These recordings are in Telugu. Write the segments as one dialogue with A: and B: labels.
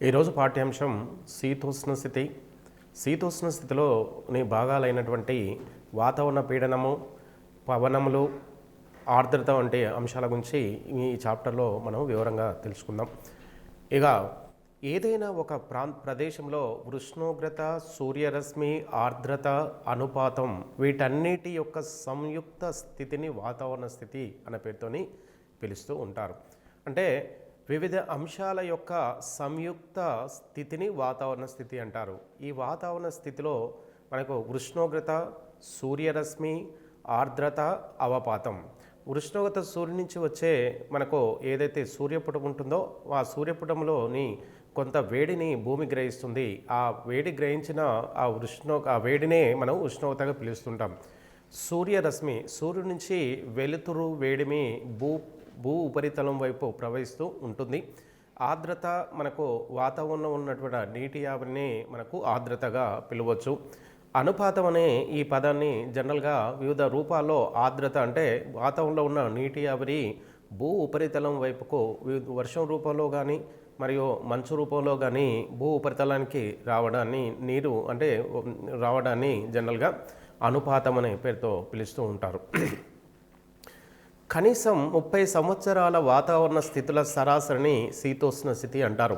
A: ఈరోజు పాఠ్యాంశం శీతోష్ణ స్థితి. శీతోష్ణ స్థితిలోని భాగాలైనటువంటి వాతావరణ పీడనము, పవనములు, ఆర్ద్రత వంటి అంశాల గురించి ఈ చాప్టర్లో మనం వివరంగా తెలుసుకుందాం. ఇక ఏదైనా ఒక ప్రదేశంలో ఉష్ణోగ్రత, సూర్యరశ్మి, ఆర్ద్రత, అనుపాతం వీటన్నిటి యొక్క సంయుక్త స్థితిని వాతావరణ స్థితి అనే పేరుతోని పిలుస్తూ ఉంటారు. అంటే వివిధ అంశాల యొక్క సంయుక్త స్థితిని వాతావరణ స్థితి అంటారు. ఈ వాతావరణ స్థితిలో మనకు ఉష్ణోగ్రత, సూర్యరశ్మి, ఆర్ద్రత, అవపాతం. ఉష్ణోగ్రత సూర్యుడి నుంచి వచ్చే మనకు ఏదైతే సూర్యపుటం ఉంటుందో ఆ సూర్యపుటంలోని కొంత వేడిని భూమి గ్రహిస్తుంది. ఆ వేడి గ్రహించిన ఆ వేడినే మనం ఉష్ణోగ్రతగా పిలుస్తుంటాం. సూర్యరశ్మి, సూర్యుడి నుంచి వెలుతురు వేడిమి భూ ఉపరితలం వైపు ప్రవహిస్తూ ఉంటుంది. ఆర్ద్రత మనకు వాతావరణంలో ఉన్నటువంటి నీటి ఆవిరిని మనకు ఆర్ద్రతగా పిలవచ్చు. అనుపాతం అనే ఈ పదాన్ని జనరల్గా వివిధ రూపాల్లో ఆర్ద్రత అంటే వాతావరణంలో ఉన్న నీటి ఆవిరి భూ ఉపరితలం వైపుకు వర్షం రూపంలో కానీ మరియు మంచు రూపంలో కానీ భూ ఉపరితలానికి రావడాన్ని జనరల్గా అనుపాతం అనే పేరుతో పిలుస్తూ ఉంటారు. కనీసం 30 సంవత్సరాల వాతావరణ స్థితుల సరాసరిని శీతోష్ణ స్థితి అంటారు.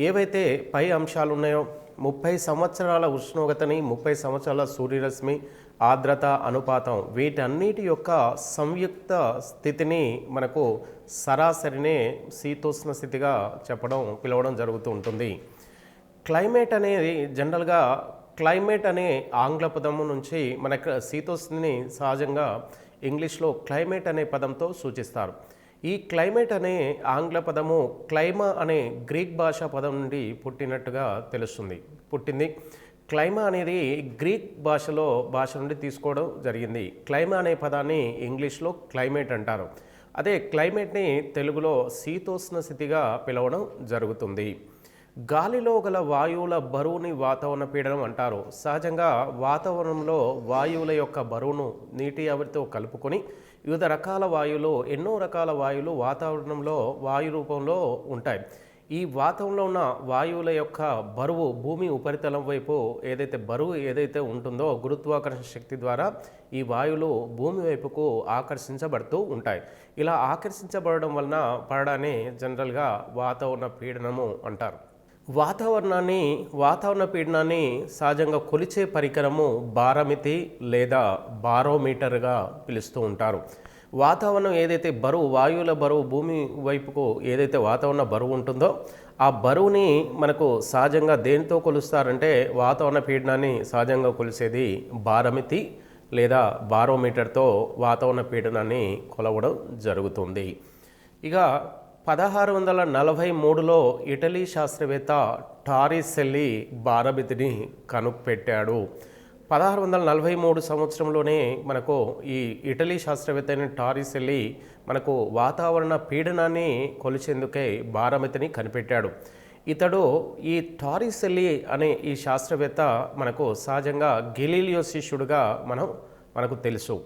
A: ఏవైతే పై అంశాలు ఉన్నాయో 30 సంవత్సరాల ఉష్ణోగ్రతని, 30 సంవత్సరాల సూర్యరశ్మి, ఆర్ద్రత, అనుపాతం వీటన్నిటి యొక్క సంయుక్త స్థితిని మనకు సరాసరినే శీతోష్ణ స్థితిగా పిలవడం జరుగుతూ ఉంటుంది. క్లైమేట్ అనేది జనరల్గా క్లైమేట్ అనే ఆంగ్ల పదము నుంచి మనకు శీతోష్ణని సహజంగా ఇంగ్లీష్లో క్లైమేట్ అనే పదంతో సూచిస్తారు. ఈ క్లైమేట్ అనే ఆంగ్ల పదము క్లైమా అనే గ్రీక్ భాషా పదం నుండి పుట్టింది. క్లైమా అనేది గ్రీక్ భాష నుండి తీసుకోవడం జరిగింది. క్లైమా అనే పదాన్ని ఇంగ్లీష్లో క్లైమేట్ అంటారు. అదే క్లైమేట్ని తెలుగులో శీతోష్ణ స్థితిగా పిలవడం జరుగుతుంది. గాలిలో గల వాయువుల బరువుని వాతావరణ పీడనం అంటారు. సహజంగా వాతావరణంలో వాయువుల యొక్క బరువును నీటి ఆవిరితో కలుపుకొని వివిధ రకాల వాయువులు, ఎన్నో రకాల వాయువులు వాతావరణంలో వాయు రూపంలో ఉంటాయి. ఈ వాతావరణంలో ఉన్న వాయువుల యొక్క బరువు భూమి ఉపరితలం వైపు ఏదైతే ఉంటుందో గురుత్వాకర్షణ శక్తి ద్వారా ఈ వాయువులు భూమి వైపుకు ఆకర్షించబడుతూ ఉంటాయి. ఇలా ఆకర్షించబడడం వలన పడడాన్ని జనరల్గా వాతావరణ పీడనము అంటారు. వాతావరణ పీడనాన్ని సహజంగా కొలిచే పరికరము బారమితి లేదా బారోమీటర్గా పిలుస్తూ ఉంటారు. వాతావరణం ఏదైతే వాయువుల బరువు భూమి వైపుకు ఏదైతే వాతావరణ బరువు ఉంటుందో ఆ బరువుని మనకు సహజంగా దేనితో కొలుస్తారంటే వాతావరణ పీడనాన్ని సహజంగా కొలిసేది బారమితి లేదా బారోమీటర్తో వాతావరణ పీడనాన్ని కొలవడం జరుగుతుంది. ఇక 1643లో ఇటలీ శాస్త్రవేత్త టారిసెల్లి బారమితిని కనుపెట్టాడు. 1643 సంవత్సరంలోనే మనకు ఈ ఇటలీ శాస్త్రవేత్త అయిన టారిసెల్లి మనకు వాతావరణ పీడనాన్ని కొలిచేందుకే బారమితిని కనిపెట్టాడు. ఇతడు ఈ టారిసెల్లి అనే ఈ శాస్త్రవేత్త మనకు సహజంగా గెలీలియో శిష్యుడుగా మనకు తెలుసు.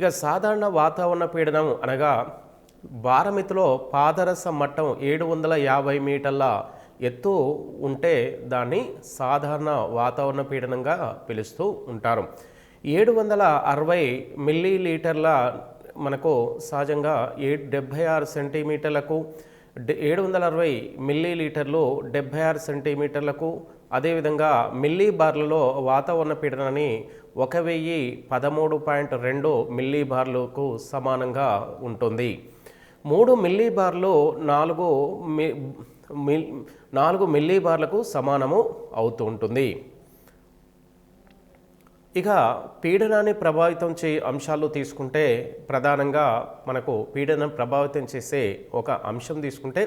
A: ఇక సాధారణ వాతావరణ పీడనం అనగా బారమితిలో పాదరస మట్టం 750 మీటర్ల ఎత్తు ఉంటే దాన్ని సాధారణ వాతావరణ పీడనంగా పిలుస్తూ ఉంటారు. 760 మిల్లీలీటర్ల మనకు సహజంగా 76 సెంటీమీటర్లకు, 760 మిల్లీలీటర్లు 76 సెంటీమీటర్లకు, అదేవిధంగా మిల్లీ బార్లలో వాతావరణ పీడనాన్ని 1013.2 మిల్లీ బార్లకు సమానంగా ఉంటుంది. 3 మిల్లీ బార్లు 4 మిల్లీ బార్లకు సమానము అవుతూ ఉంటుంది. ఇక పీడనాన్ని ప్రభావితం అంశాలు తీసుకుంటే ప్రధానంగా మనకు పీడనం ప్రభావితం చేసే ఒక అంశం తీసుకుంటే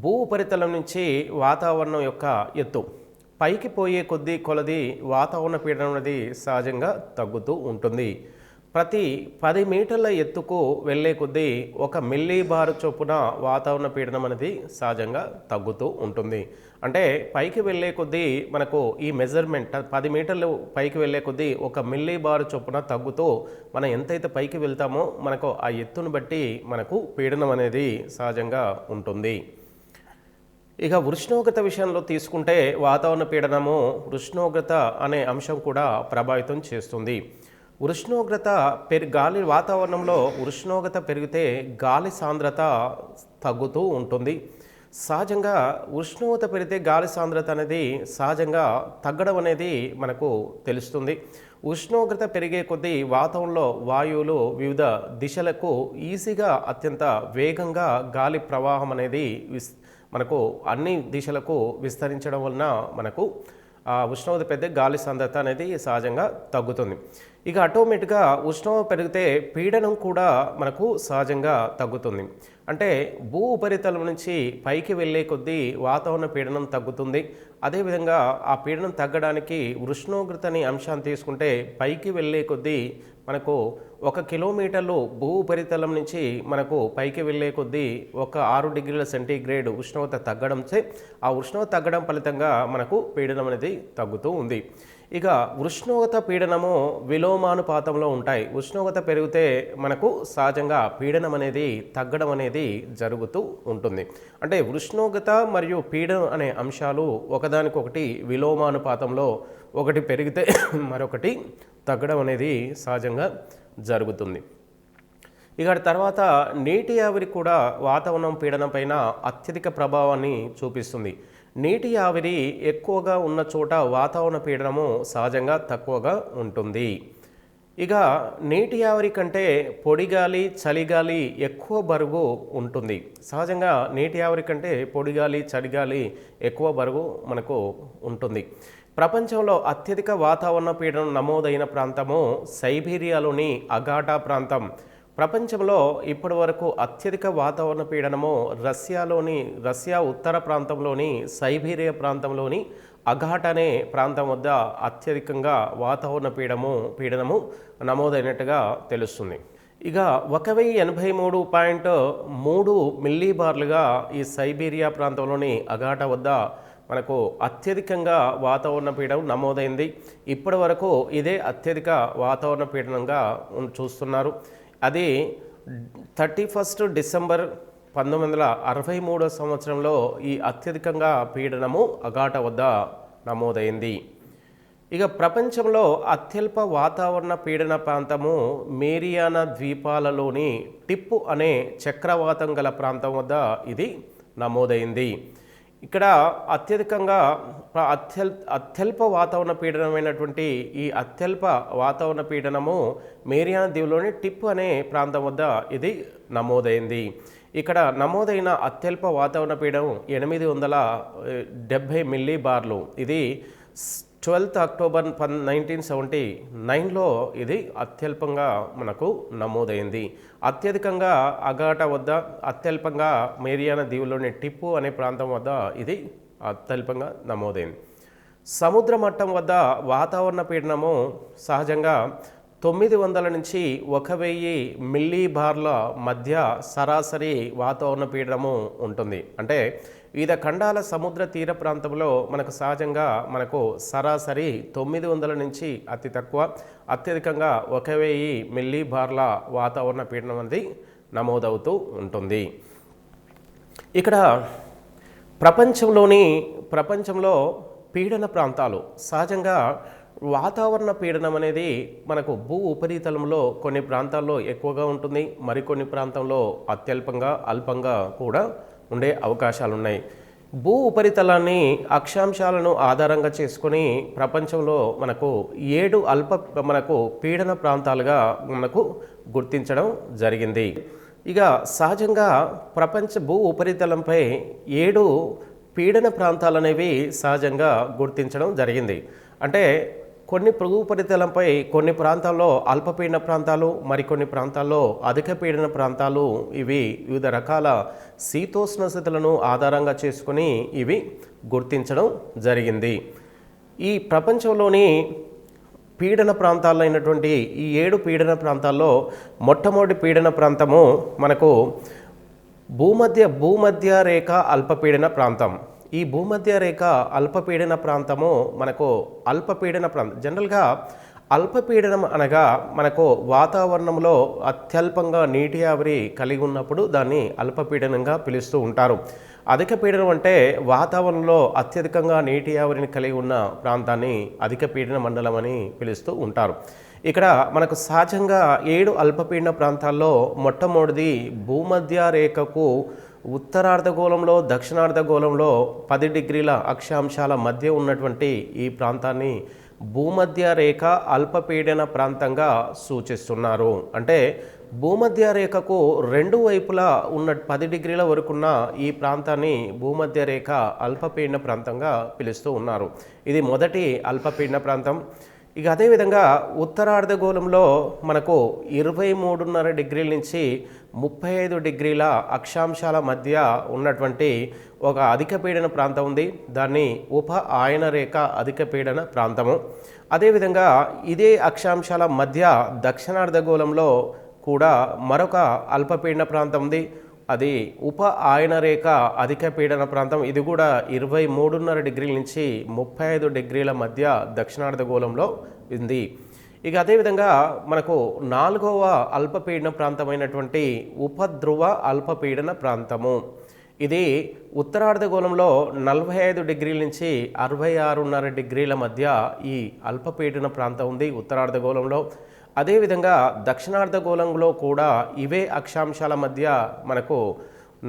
A: భూ ఉపరితలం నుంచి వాతావరణం యొక్క ఎత్తు పైకి పోయే కొలది వాతావరణ పీడనం అనేది సహజంగా తగ్గుతూ ఉంటుంది. ప్రతి 10 మీటర్ల ఎత్తుకు వెళ్ళే కొద్దీ 1 మిల్లీ బార్ చొప్పున వాతావరణ పీడనం అనేది సహజంగా తగ్గుతూ ఉంటుంది. అంటే పైకి వెళ్ళే కొద్దీ మనకు ఈ మెజర్మెంట్ 10 మీటర్లు పైకి వెళ్ళే కొద్దీ 1 మిల్లీ బార్ చొప్పున తగ్గుతూ మనం ఎంతైతే పైకి వెళ్తామో మనకు ఆ ఎత్తును బట్టి మనకు పీడనం అనేది సహజంగా ఉంటుంది. ఇక ఉష్ణోగ్రత విషయంలో తీసుకుంటే వాతావరణ పీడనము ఉష్ణోగ్రత అనే అంశం కూడా ప్రభావితం చేస్తుంది. ఉష్ణోగ్రత గాలి వాతావరణంలో ఉష్ణోగ్రత పెరిగితే గాలి సాంద్రత తగ్గుతూ ఉంటుంది. సహజంగా ఉష్ణోగ్రత పెరిగితే గాలి సాంద్రత అనేది సహజంగా తగ్గడం అనేది మనకు తెలుస్తుంది. ఉష్ణోగ్రత పెరిగే కొద్దీ వాతావరణంలో వాయువులు వివిధ దిశలకు ఈజీగా అత్యంత వేగంగా గాలి ప్రవాహం అనేది మనకు అన్ని దిశలకు విస్తరించడం వలన మనకు ఉష్ణోగ్రత పెరిగితే గాలి సాంద్రత అనేది సహజంగా తగ్గుతుంది. ఇక ఆటోమేటిక్గా ఉష్ణోగ్రత పెరిగితే పీడనం కూడా మనకు సహజంగా తగ్గుతుంది. అంటే భూ ఉపరితలం నుంచి పైకి వెళ్ళే కొద్దీ వాతావరణ పీడనం తగ్గుతుంది. అదేవిధంగా ఆ పీడనం తగ్గడానికి ఉష్ణోగ్రతని అంశాన్ని తీసుకుంటే పైకి వెళ్ళే కొద్దీ మనకు 1 కిలోమీటర్లు భూ ఉపరితలం నుంచి మనకు పైకి వెళ్ళే కొద్దీ 6 డిగ్రీల సెంటీగ్రేడ్ ఉష్ణోగ్రత తగ్గడంతో ఆ ఉష్ణోగ్రత తగ్గడం ఫలితంగా మనకు పీడనం అనేది తగ్గుతూ ఉంది. ఇక ఉష్ణోగ్రత పీడనము విలోమానుపాతంలో ఉంటాయి. ఉష్ణోగ్రత పెరిగితే మనకు సహజంగా పీడనం అనేది తగ్గడం అనేది జరుగుతూ ఉంటుంది. అంటే ఉష్ణోగ్రత మరియు పీడనం అనే అంశాలు ఒకదానికొకటి విలోమానుపాతంలో ఒకటి పెరిగితే మరొకటి తగ్గడం అనేది సహజంగా జరుగుతుంది. ఇక తర్వాత నీటి ఆవిరి కూడా వాతావరణం పీడనం పైన అత్యధిక ప్రభావాన్ని చూపిస్తుంది. నీటి ఆవిరి ఎక్కువగా ఉన్న చోట వాతావరణ పీడనము సహజంగా తక్కువగా ఉంటుంది. ఇక నీటి ఆవిరి కంటే పొడిగాలి చలిగాలి ఎక్కువ బరువు ఉంటుంది. సహజంగా నీటి ఆవిరి కంటే పొడిగాలి చలిగాలి ఎక్కువ బరువు మనకు ఉంటుంది. ప్రపంచంలో అత్యధిక వాతావరణ పీడనం నమోదైన ప్రాంతము సైబీరియాలోని అగాటా ప్రాంతం. ప్రపంచంలో ఇప్పటి వరకు అత్యధిక వాతావరణ పీడనము రష్యా ఉత్తర ప్రాంతంలోని సైబీరియా ప్రాంతంలోని అఘాట్ అనే ప్రాంతం వద్ద అత్యధికంగా వాతావరణ పీడనము నమోదైనట్టుగా తెలుస్తుంది. ఇక 1083.3 మిల్లీబార్లుగా ఈ సైబీరియా ప్రాంతంలోని అఘాట వద్ద మనకు అత్యధికంగా వాతావరణ పీడనం నమోదైంది. ఇప్పటి వరకు ఇదే అత్యధిక వాతావరణ పీడనంగా చూస్తున్నారు. అది 31 డిసెంబర్ 1963 సంవత్సరంలో ఈ అత్యధికంగా పీడనము అఘాట వద్ద నమోదైంది. ఇక ప్రపంచంలో అత్యల్ప వాతావరణ పీడన ప్రాంతము మేరియానా ద్వీపాలలోని టిప్పు అనే చక్రవాతం గల ప్రాంతం వద్ద ఇది నమోదైంది. ఇక్కడ అత్యధికంగా అత్యల్ప వాతావరణ పీడనమైనటువంటి ఈ అత్యల్ప వాతావరణ పీడనము మేరియానా దీవులోని టిప్ అనే ప్రాంతం వద్ద ఇది నమోదైంది. ఇక్కడ నమోదైన అత్యల్ప వాతావరణ పీడనం 870 మిల్లీబార్లు. ఇది 12 అక్టోబర్ 1979లో ఇది అత్యల్పంగా మనకు నమోదైంది. అత్యధికంగా అఘాట వద్ద, అత్యల్పంగా మేరియానా దీవులోని టిప్పు అనే ప్రాంతం వద్ద ఇది అత్యల్పంగా నమోదైంది. సముద్ర మట్టం వద్ద వాతావరణ పీడనము సహజంగా 900 నుంచి 1000 మిల్లీబార్ల మధ్య సరాసరి వాతావరణ పీడనము ఉంటుంది. అంటే వివిధ ఖండాల సముద్ర తీర ప్రాంతంలో మనకు సహజంగా మనకు సరాసరి 900 నుంచి అతి తక్కువ, అత్యధికంగా 1000 మిల్లీబార్ల వాతావరణ పీడనం అనేది నమోదవుతూ ఉంటుంది. ఇక్కడ ప్రపంచంలో పీడన ప్రాంతాలు సహజంగా వాతావరణ పీడనం అనేది మనకు భూ ఉపరితలంలో కొన్ని ప్రాంతాల్లో ఎక్కువగా ఉంటుంది, మరికొన్ని ప్రాంతంలో అత్యల్పంగా అల్పంగా కూడా ఉండే అవకాశాలు ఉన్నాయి. భూ ఉపరితలాన్ని అక్షాంశాలను ఆధారంగా చేసుకొని ప్రపంచంలో మనకు 7 మనకు పీడన ప్రాంతాలుగా మనకు గుర్తించడం జరిగింది. ఇక సహజంగా ప్రపంచ భూ ఉపరితలంపై 7 పీడన ప్రాంతాలు అనేవి సహజంగా గుర్తించడం జరిగింది. అంటే కొన్ని భూ ఉపరితలంపై కొన్ని ప్రాంతాల్లో అల్పపీడన ప్రాంతాలు, మరికొన్ని ప్రాంతాల్లో అధిక పీడన ప్రాంతాలు, ఇవి వివిధ రకాల శీతోష్ణ స్థితులను ఆధారంగా చేసుకుని ఇవి గుర్తించడం జరిగింది. ఈ ప్రపంచంలోని పీడన ప్రాంతాల్లో అయినటువంటి ఈ 7 పీడన ప్రాంతాల్లో మొట్టమొదటి పీడన ప్రాంతము మనకు భూమధ్య రేఖ అల్పపీడన ప్రాంతం. ఈ భూమధ్య రేఖ అల్పపీడన ప్రాంతము మనకు అల్పపీడన ప్రాంతం. జనరల్గా అల్పపీడనం అనగా మనకు వాతావరణంలో అత్యల్పంగా నీటి ఆవిరి కలిగి ఉన్నప్పుడు దాన్ని అల్పపీడనంగా పిలుస్తూ ఉంటారు. అధిక పీడనం అంటే వాతావరణంలో అత్యధికంగా నీటి ఆవిరిని కలిగి ఉన్న ప్రాంతాన్ని అధిక పీడన మండలం అని పిలుస్తూ ఉంటారు. ఇక్కడ మనకు సహజంగా 7 అల్పపీడన ప్రాంతాల్లో మొట్టమొదటిది భూమధ్య రేఖకు ఉత్తరార్ధగోళంలో దక్షిణార్ధగోళంలో 10 డిగ్రీల అక్షాంశాల మధ్య ఉన్నటువంటి ఈ ప్రాంతాన్ని భూమధ్య రేఖ అల్పపీడన ప్రాంతంగా సూచిస్తున్నారు. అంటే భూమధ్య రేఖకు రెండు వైపులా ఉన్న 10 డిగ్రీల వరకున్న ఈ ప్రాంతాన్ని భూమధ్య రేఖ అల్పపీడన ప్రాంతంగా పిలుస్తూ ఉన్నారు. ఇది మొదటి అల్పపీడన ప్రాంతం. ఇక అదేవిధంగా ఉత్తరార్ధగోళంలో మనకు 23.5 డిగ్రీల నుంచి 35 డిగ్రీల అక్షాంశాల మధ్య ఉన్నటువంటి ఒక అధిక పీడన ప్రాంతం ఉంది. దాన్ని ఉప ఆయన రేఖ అధిక పీడన ప్రాంతము. అదేవిధంగా ఇదే అక్షాంశాల మధ్య దక్షిణార్ధగోళంలో కూడా మరొక అల్పపీడన ప్రాంతం ఉంది. అది ఉప ఆయన రేఖ అధిక పీడన ప్రాంతం. ఇది కూడా 23.5 డిగ్రీల నుంచి 35 డిగ్రీల మధ్య దక్షిణార్ధగోళంలో ఉంది. ఇక అదేవిధంగా మనకు 4వ అల్పపీడన ప్రాంతమైనటువంటి ఉపధ్రువ అల్పపీడన ప్రాంతము. ఇది ఉత్తరార్ధగోళంలో 45 డిగ్రీల నుంచి 66.5 డిగ్రీల మధ్య ఈ అల్పపీడన ప్రాంతం ఉంది ఉత్తరార్ధగోళంలో. అదేవిధంగా దక్షిణార్ధగోళంలో కూడా ఇవే అక్షాంశాల మధ్య మనకు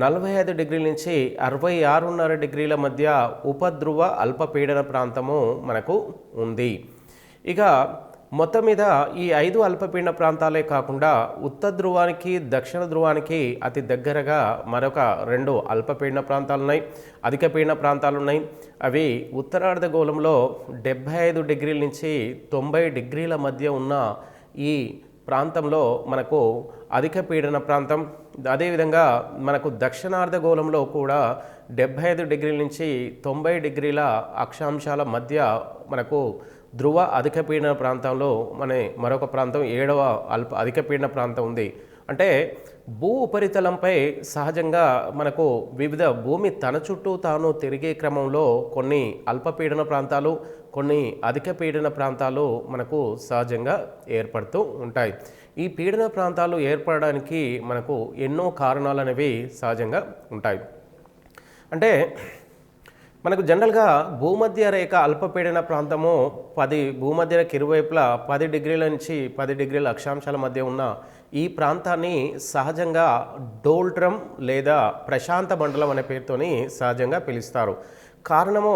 A: 45 డిగ్రీల నుంచి 66.5 డిగ్రీల మధ్య ఉపధ్రువ అల్పపీడన ప్రాంతము మనకు ఉంది. ఇక మొత్తం మీద ఈ 5 అల్పపీడన ప్రాంతాలే కాకుండా ఉత్తర ధ్రువానికి దక్షిణ ధ్రువానికి అతి దగ్గరగా మరొక 2 అల్పపీడన ప్రాంతాలు ఉన్నాయి, అధిక పీడన ప్రాంతాలు ఉన్నాయి. అవి ఉత్తరార్ధగోళంలో 75 డిగ్రీల నుంచి 90 డిగ్రీల మధ్య ఉన్న ఈ ప్రాంతంలో మనకు అధిక పీడన ప్రాంతం. అదేవిధంగా మనకు దక్షిణార్ధగోళంలో కూడా 75 డిగ్రీల నుంచి 90 డిగ్రీల అక్షాంశాల మధ్య మనకు ధ్రువ అధిక పీడన ప్రాంతంలో మరొక ప్రాంతం 7వ అధిక పీడన ప్రాంతం ఉంది. అంటే భూ ఉపరితలంపై సహజంగా మనకు వివిధ భూమి తన చుట్టూ తాను తిరిగే క్రమంలో కొన్ని అల్పపీడన ప్రాంతాలు, కొన్ని అధిక పీడన ప్రాంతాలు మనకు సహజంగా ఏర్పడుతూ ఉంటాయి. ఈ పీడన ప్రాంతాలు ఏర్పడడానికి మనకు ఎన్నో కారణాలు అనేవి సహజంగా ఉంటాయి. అంటే మనకు జనరల్గా భూమధ్య రేఖ అల్పపీడన ప్రాంతము భూమధ్య రేఖ ఇరువైపులా 10 డిగ్రీల నుంచి 10 డిగ్రీల అక్షాంశాల మధ్య ఉన్న ఈ ప్రాంతాన్ని సహజంగా డోల్డ్రమ్ లేదా ప్రశాంత మండలం అనే పేరుతోని సహజంగా పిలుస్తారు. కారణము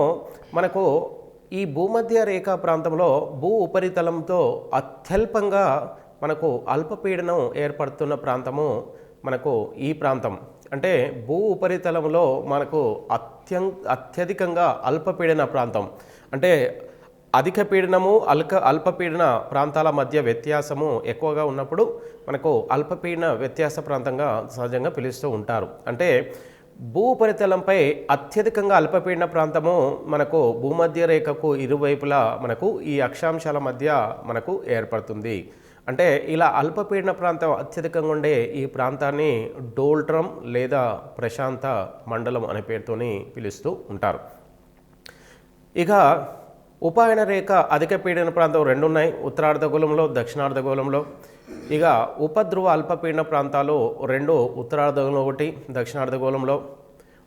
A: మనకు ఈ భూమధ్య రేఖ ప్రాంతంలో భూ ఉపరితలంతో అత్యల్పంగా మనకు అల్పపీడనం ఏర్పడుతున్న ప్రాంతము మనకు ఈ ప్రాంతం. అంటే భూ ఉపరితలంలో మనకు అత్యధికంగా అల్పపీడన ప్రాంతం, అంటే అధిక పీడనము అల్పపీడన ప్రాంతాల మధ్య వ్యత్యాసము ఎక్కువగా ఉన్నప్పుడు మనకు అల్పపీడన వ్యత్యాస ప్రాంతంగా సహజంగా పిలుస్తూ ఉంటారు. అంటే భూ ఉపరితలంపై అత్యధికంగా అల్పపీడన ప్రాంతము మనకు భూమధ్య రేఖకు ఇరువైపులా మనకు ఈ అక్షాంశాల మధ్య మనకు ఏర్పడుతుంది. అంటే ఇలా అల్పపీడన ప్రాంతం అత్యధికంగా ఉండే ఈ ప్రాంతాన్ని డోల్డ్రమ్ లేదా ప్రశాంత మండలం అనే పేరుతోని పిలుస్తూ ఉంటారు. ఇక ఉపాయన రేఖ అధిక పీడన ప్రాంతం 2 ఉన్నాయి, ఉత్తరార్ధగోళంలో దక్షిణార్ధగోళంలో. ఇక ఉపధ్రువ అల్పపీడన ప్రాంతాలు 2, ఉత్తరార్ధగోళంలో 1, దక్షిణార్ధగోళంలో.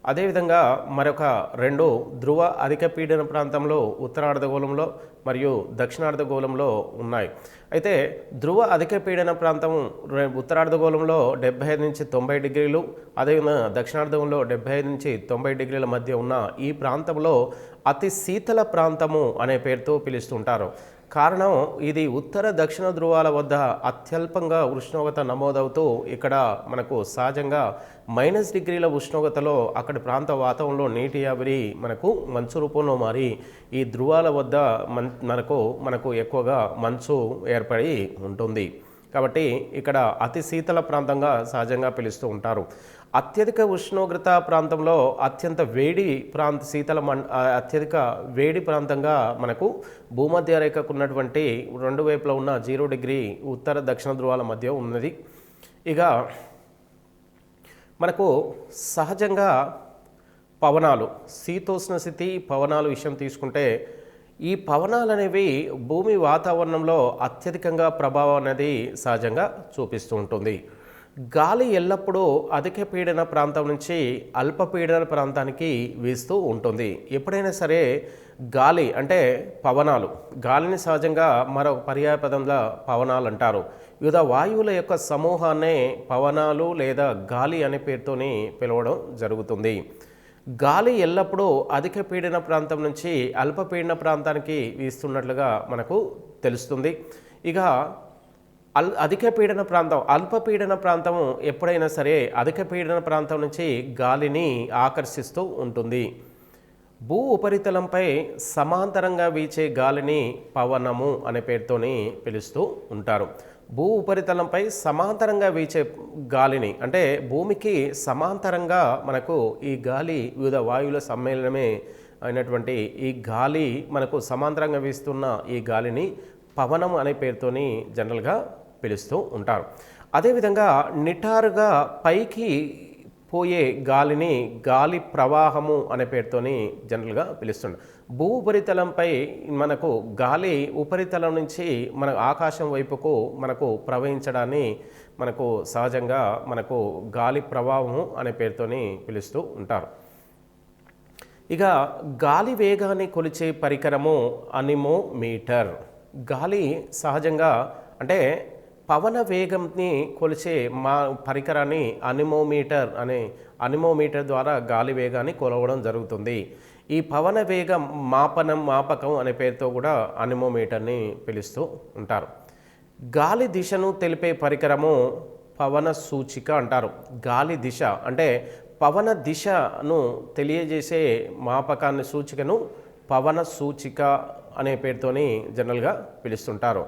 A: అదేవిధంగా మరొక 2 ధ్రువ అధిక పీడన ప్రాంతంలో ఉత్తరార్ధగోళంలో మరియు దక్షిణార్ధగోళంలో ఉన్నాయి. అయితే ధ్రువ అధిక పీడన ప్రాంతం ఉత్తరార్ధగోళంలో 75 నుంచి 90 డిగ్రీలు, అదేవిధంగా దక్షిణార్ధగోళంలో 75 నుంచి 90 డిగ్రీల మధ్య ఉన్న ఈ ప్రాంతంలో అతి శీతల ప్రాంతము అనే పేరుతో పిలుస్తుంటారు. కారణం ఇది ఉత్తర దక్షిణ ధ్రువాల వద్ద అత్యల్పంగా ఉష్ణోగ్రత నమోదవుతూ ఇక్కడ మనకు సహజంగా -, డిగ్రీల ఉష్ణోగ్రతలో అక్కడి ప్రాంత వాతావరణంలో నీటి ఆవిరి మనకు మంచు రూపంలో మారి ఈ ధ్రువాల వద్ద మనకు ఎక్కువగా మంచు ఏర్పడి ఉంటుంది. కాబట్టి ఇక్కడ అతి శీతల ప్రాంతంగా సహజంగా పిలుస్తూ ఉంటారు. అత్యధిక ఉష్ణోగ్రత ప్రాంతంలో అత్యంత అత్యధిక వేడి ప్రాంతంగా మనకు భూమధ్య రేఖకు ఉన్నటువంటి 2 వైపులా ఉన్న 0 డిగ్రీ ఉత్తర దక్షిణ ధ్రువాల మధ్య ఉన్నది. ఇక మనకు సహజంగా పవనాలు, శీతోష్ణ స్థితి పవనాల విషయం తీసుకుంటే ఈ పవనాలు అనేవి భూమి వాతావరణంలో అత్యధికంగా ప్రభావం అనేది సహజంగా చూపిస్తూ ఉంటుంది. గాలి ఎల్లప్పుడూ అధిక పీడన ప్రాంతం నుంచి అల్పపీడన ప్రాంతానికి వీస్తూ ఉంటుంది. ఎప్పుడైనా సరే గాలి అంటే పవనాలు, గాలిని సహజంగా మరొక పర్యాయపదంలో పవనాలు అంటారు. వివిధ వాయువుల యొక్క సమూహాన్నే పవనాలు లేదా గాలి అనే పేరుతోని పిలవడం జరుగుతుంది. గాలి ఎల్లప్పుడూ అధిక పీడన ప్రాంతం నుంచి అల్పపీడన ప్రాంతానికి వీస్తున్నట్లుగా మనకు తెలుస్తుంది. ఇక అధిక పీడన ప్రాంతం, అల్పపీడన ప్రాంతము ఎప్పుడైనా సరే అధిక పీడన ప్రాంతం నుంచి గాలిని ఆకర్షిస్తూ ఉంటుంది. భూ ఉపరితలంపై సమాంతరంగా వీచే గాలిని పవనము అనే పేరుతోని పిలుస్తూ ఉంటారు. భూ ఉపరితలంపై సమాంతరంగా వీచే గాలిని అంటే భూమికి సమాంతరంగా మనకు ఈ గాలి వివిధ వాయువుల సమ్మేళనమే అయినటువంటి ఈ గాలి మనకు సమాంతరంగా వీస్తున్న ఈ గాలిని పవనం అనే పేరుతోని జనరల్గా పిలుస్తూ ఉంటారు. అదేవిధంగా నిటారుగా పైకి పోయే గాలిని గాలి ప్రవాహము అనే పేరుతోని జనరల్గా పిలుస్తుంటారు. భూ ఉపరితలంపై మనకు గాలి ఉపరితలం నుంచి మన ఆకాశం వైపుకు మనకు ప్రవహించడాన్ని మనకు సహజంగా మనకు గాలి ప్రవాహము అనే పేరుతోని పిలుస్తూ ఉంటారు. ఇక గాలి వేగాన్ని కొలిచే పరికరము అనిమోమీటర్. గాలి సహజంగా అంటే పవన వేగంని కొలిచే పరికరాన్ని అనిమోమీటర్ ద్వారా గాలి వేగాన్ని కొలవడం జరుగుతుంది. ఈ పవన వేగం మాపకం అనే పేరుతో కూడా అనిమోమీటర్ని పిలుస్తూ ఉంటారు. గాలి దిశను తెలిపే పరికరము పవన సూచిక అంటారు. గాలి దిశ అంటే పవన దిశను తెలియజేసే మాపకాన్ని సూచికను పవన సూచిక అనే పేరుతోని జనరల్గా పిలుస్తుంటారు.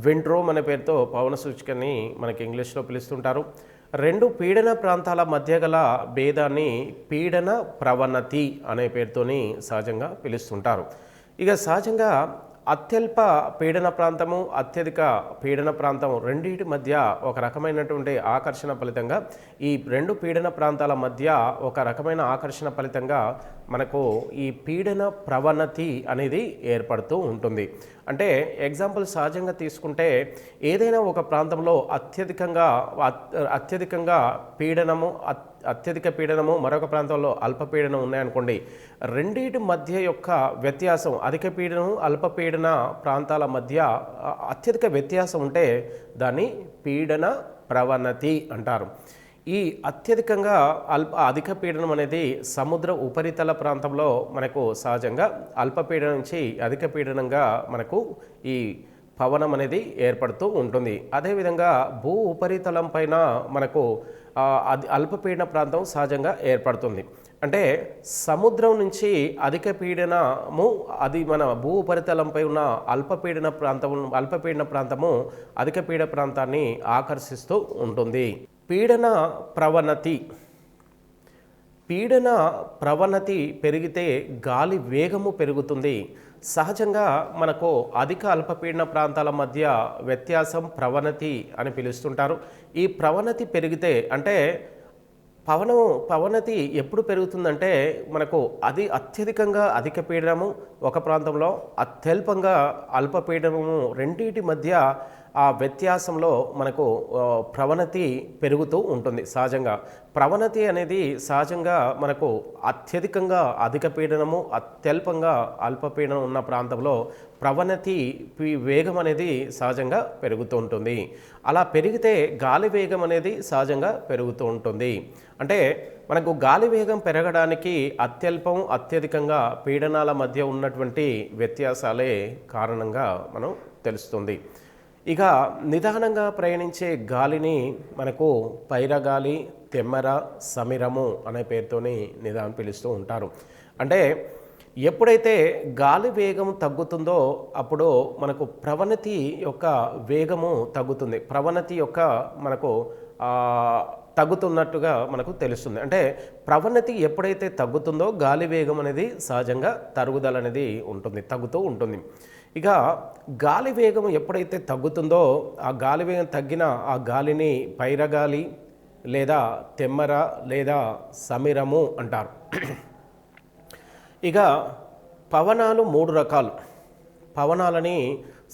A: విండ్రోమ్ అనే పేరుతో పవన సూచికని మనకి ఇంగ్లీష్లో పిలుస్తుంటారు. రెండు పీడన ప్రాంతాల మధ్య గల భేదాన్ని పీడన ప్రవణతి అనే పేరుతోని సహజంగా పిలుస్తుంటారు. ఇక సహజంగా అత్యల్ప పీడన ప్రాంతము, అత్యధిక పీడన ప్రాంతం రెండింటి మధ్య ఒక రకమైనటువంటి ఆకర్షణ ఫలితంగా ఈ రెండు పీడన ప్రాంతాల మధ్య ఒక రకమైన ఆకర్షణ ఫలితంగా మనకు ఈ పీడన ప్రవణతి అనేది ఏర్పడుతూ ఉంటుంది. అంటే ఎగ్జాంపుల్ సహజంగా తీసుకుంటే ఏదైనా ఒక ప్రాంతంలో అత్యధికంగా అత్యధిక పీడనము మరొక ప్రాంతంలో అల్పపీడనం ఉన్నాయనుకోండి, రెండింటి మధ్య యొక్క వ్యత్యాసం, అధిక పీడనం అల్పపీడన ప్రాంతాల మధ్య అత్యధిక వ్యత్యాసం ఉంటే దాన్ని పీడన ప్రవణతి అంటారు. ఈ అత్యధికంగా అధిక పీడనం అనేది సముద్ర ఉపరితల ప్రాంతంలో మనకు సహజంగా అల్పపీడనం నుంచి అధిక పీడనంగా మనకు ఈ పవనం అనేది ఏర్పడుతూ ఉంటుంది. అదేవిధంగా భూ ఉపరితలం పైన మనకు అల్పపీడన ప్రాంతం సహజంగా ఏర్పడుతుంది. అంటే సముద్రం నుంచి అధిక పీడనము అది మన భూ ఉపరితలంపై ఉన్న అల్పపీడన ప్రాంతము అధిక పీడన ప్రాంతాన్ని ఆకర్షిస్తూ ఉంటుంది. పీడన ప్రవణతి పెరిగితే గాలి వేగము పెరుగుతుంది. సహజంగా మనకు అధిక అల్పపీడన ప్రాంతాల మధ్య వ్యత్యాసం ప్రవణతి అని పిలుస్తుంటారు. ఈ ప్రవణతి పెరిగితే అంటే పవనతి ఎప్పుడు పెరుగుతుందంటే మనకు అత్యధికంగా అధిక పీడనము ఒక ప్రాంతంలో, అత్యల్పంగా అల్పపీడనము రెండింటి మధ్య ఆ వ్యత్యాసంలో మనకు ప్రవణతి పెరుగుతూ ఉంటుంది. సహజంగా ప్రవణతి అనేది సహజంగా మనకు అత్యధికంగా అధిక పీడనము, అత్యల్పంగా అల్పపీడనం ఉన్న ప్రాంతంలో ప్రవణతి వేగం అనేది సహజంగా పెరుగుతూ ఉంటుంది. అలా పెరిగితే గాలి వేగం అనేది సహజంగా పెరుగుతూ ఉంటుంది. అంటే మనకు గాలి వేగం పెరగడానికి అత్యల్పం, అత్యధికంగా పీడనాల మధ్య ఉన్నటువంటి వ్యత్యాసాలే కారణంగా మనం తెలుస్తుంది. ఇక నిదానంగా ప్రయాణించే గాలిని మనకు పైరగాలి, తెమ్మర, సమిరము అనే పేరుతోని పిలుస్తూ ఉంటారు. అంటే ఎప్పుడైతే గాలి వేగం తగ్గుతుందో అప్పుడు మనకు ప్రవణతి యొక్క వేగము తగ్గుతుంది. ప్రవణతి యొక్క మనకు తగ్గుతున్నట్టుగా మనకు తెలుస్తుంది. అంటే ప్రవణతి ఎప్పుడైతే తగ్గుతుందో గాలి వేగం అనేది సహజంగా తరుగుదల అనేది తగ్గుతూ ఉంటుంది. ఇక గాలి వేగం ఎప్పుడైతే తగ్గుతుందో ఆ గాలి వేగం తగ్గిన ఆ గాలిని పైరగాలి లేదా తెమ్మర లేదా సమిరము అంటారు. ఇక పవనాలు 3 రకాలు. పవనాలని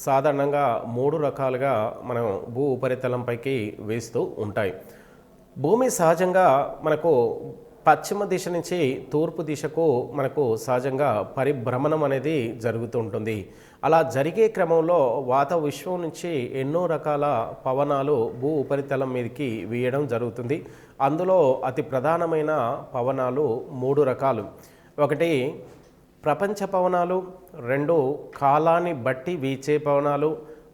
A: సాధారణంగా 3 రకాలుగా మనం భూ ఉపరితలంపైకి వేస్తూ ఉంటాయి. భూమి సహజంగా మనకు పశ్చిమ దిశ నుంచి తూర్పు దిశకు మనకు సహజంగా పరిభ్రమణం అనేది జరుగుతూ ఉంటుంది. అలా జరిగే క్రమంలో విశ్వం నుంచి ఎన్నో రకాల పవనాలు భూ ఉపరితలం మీదకి వీయడం జరుగుతుంది. అందులో అతి ప్రధానమైన పవనాలు 3 రకాలు. ఒకటి ప్రపంచ పవనాలు, 2 కాలాన్ని బట్టి వీచే పవనాలు,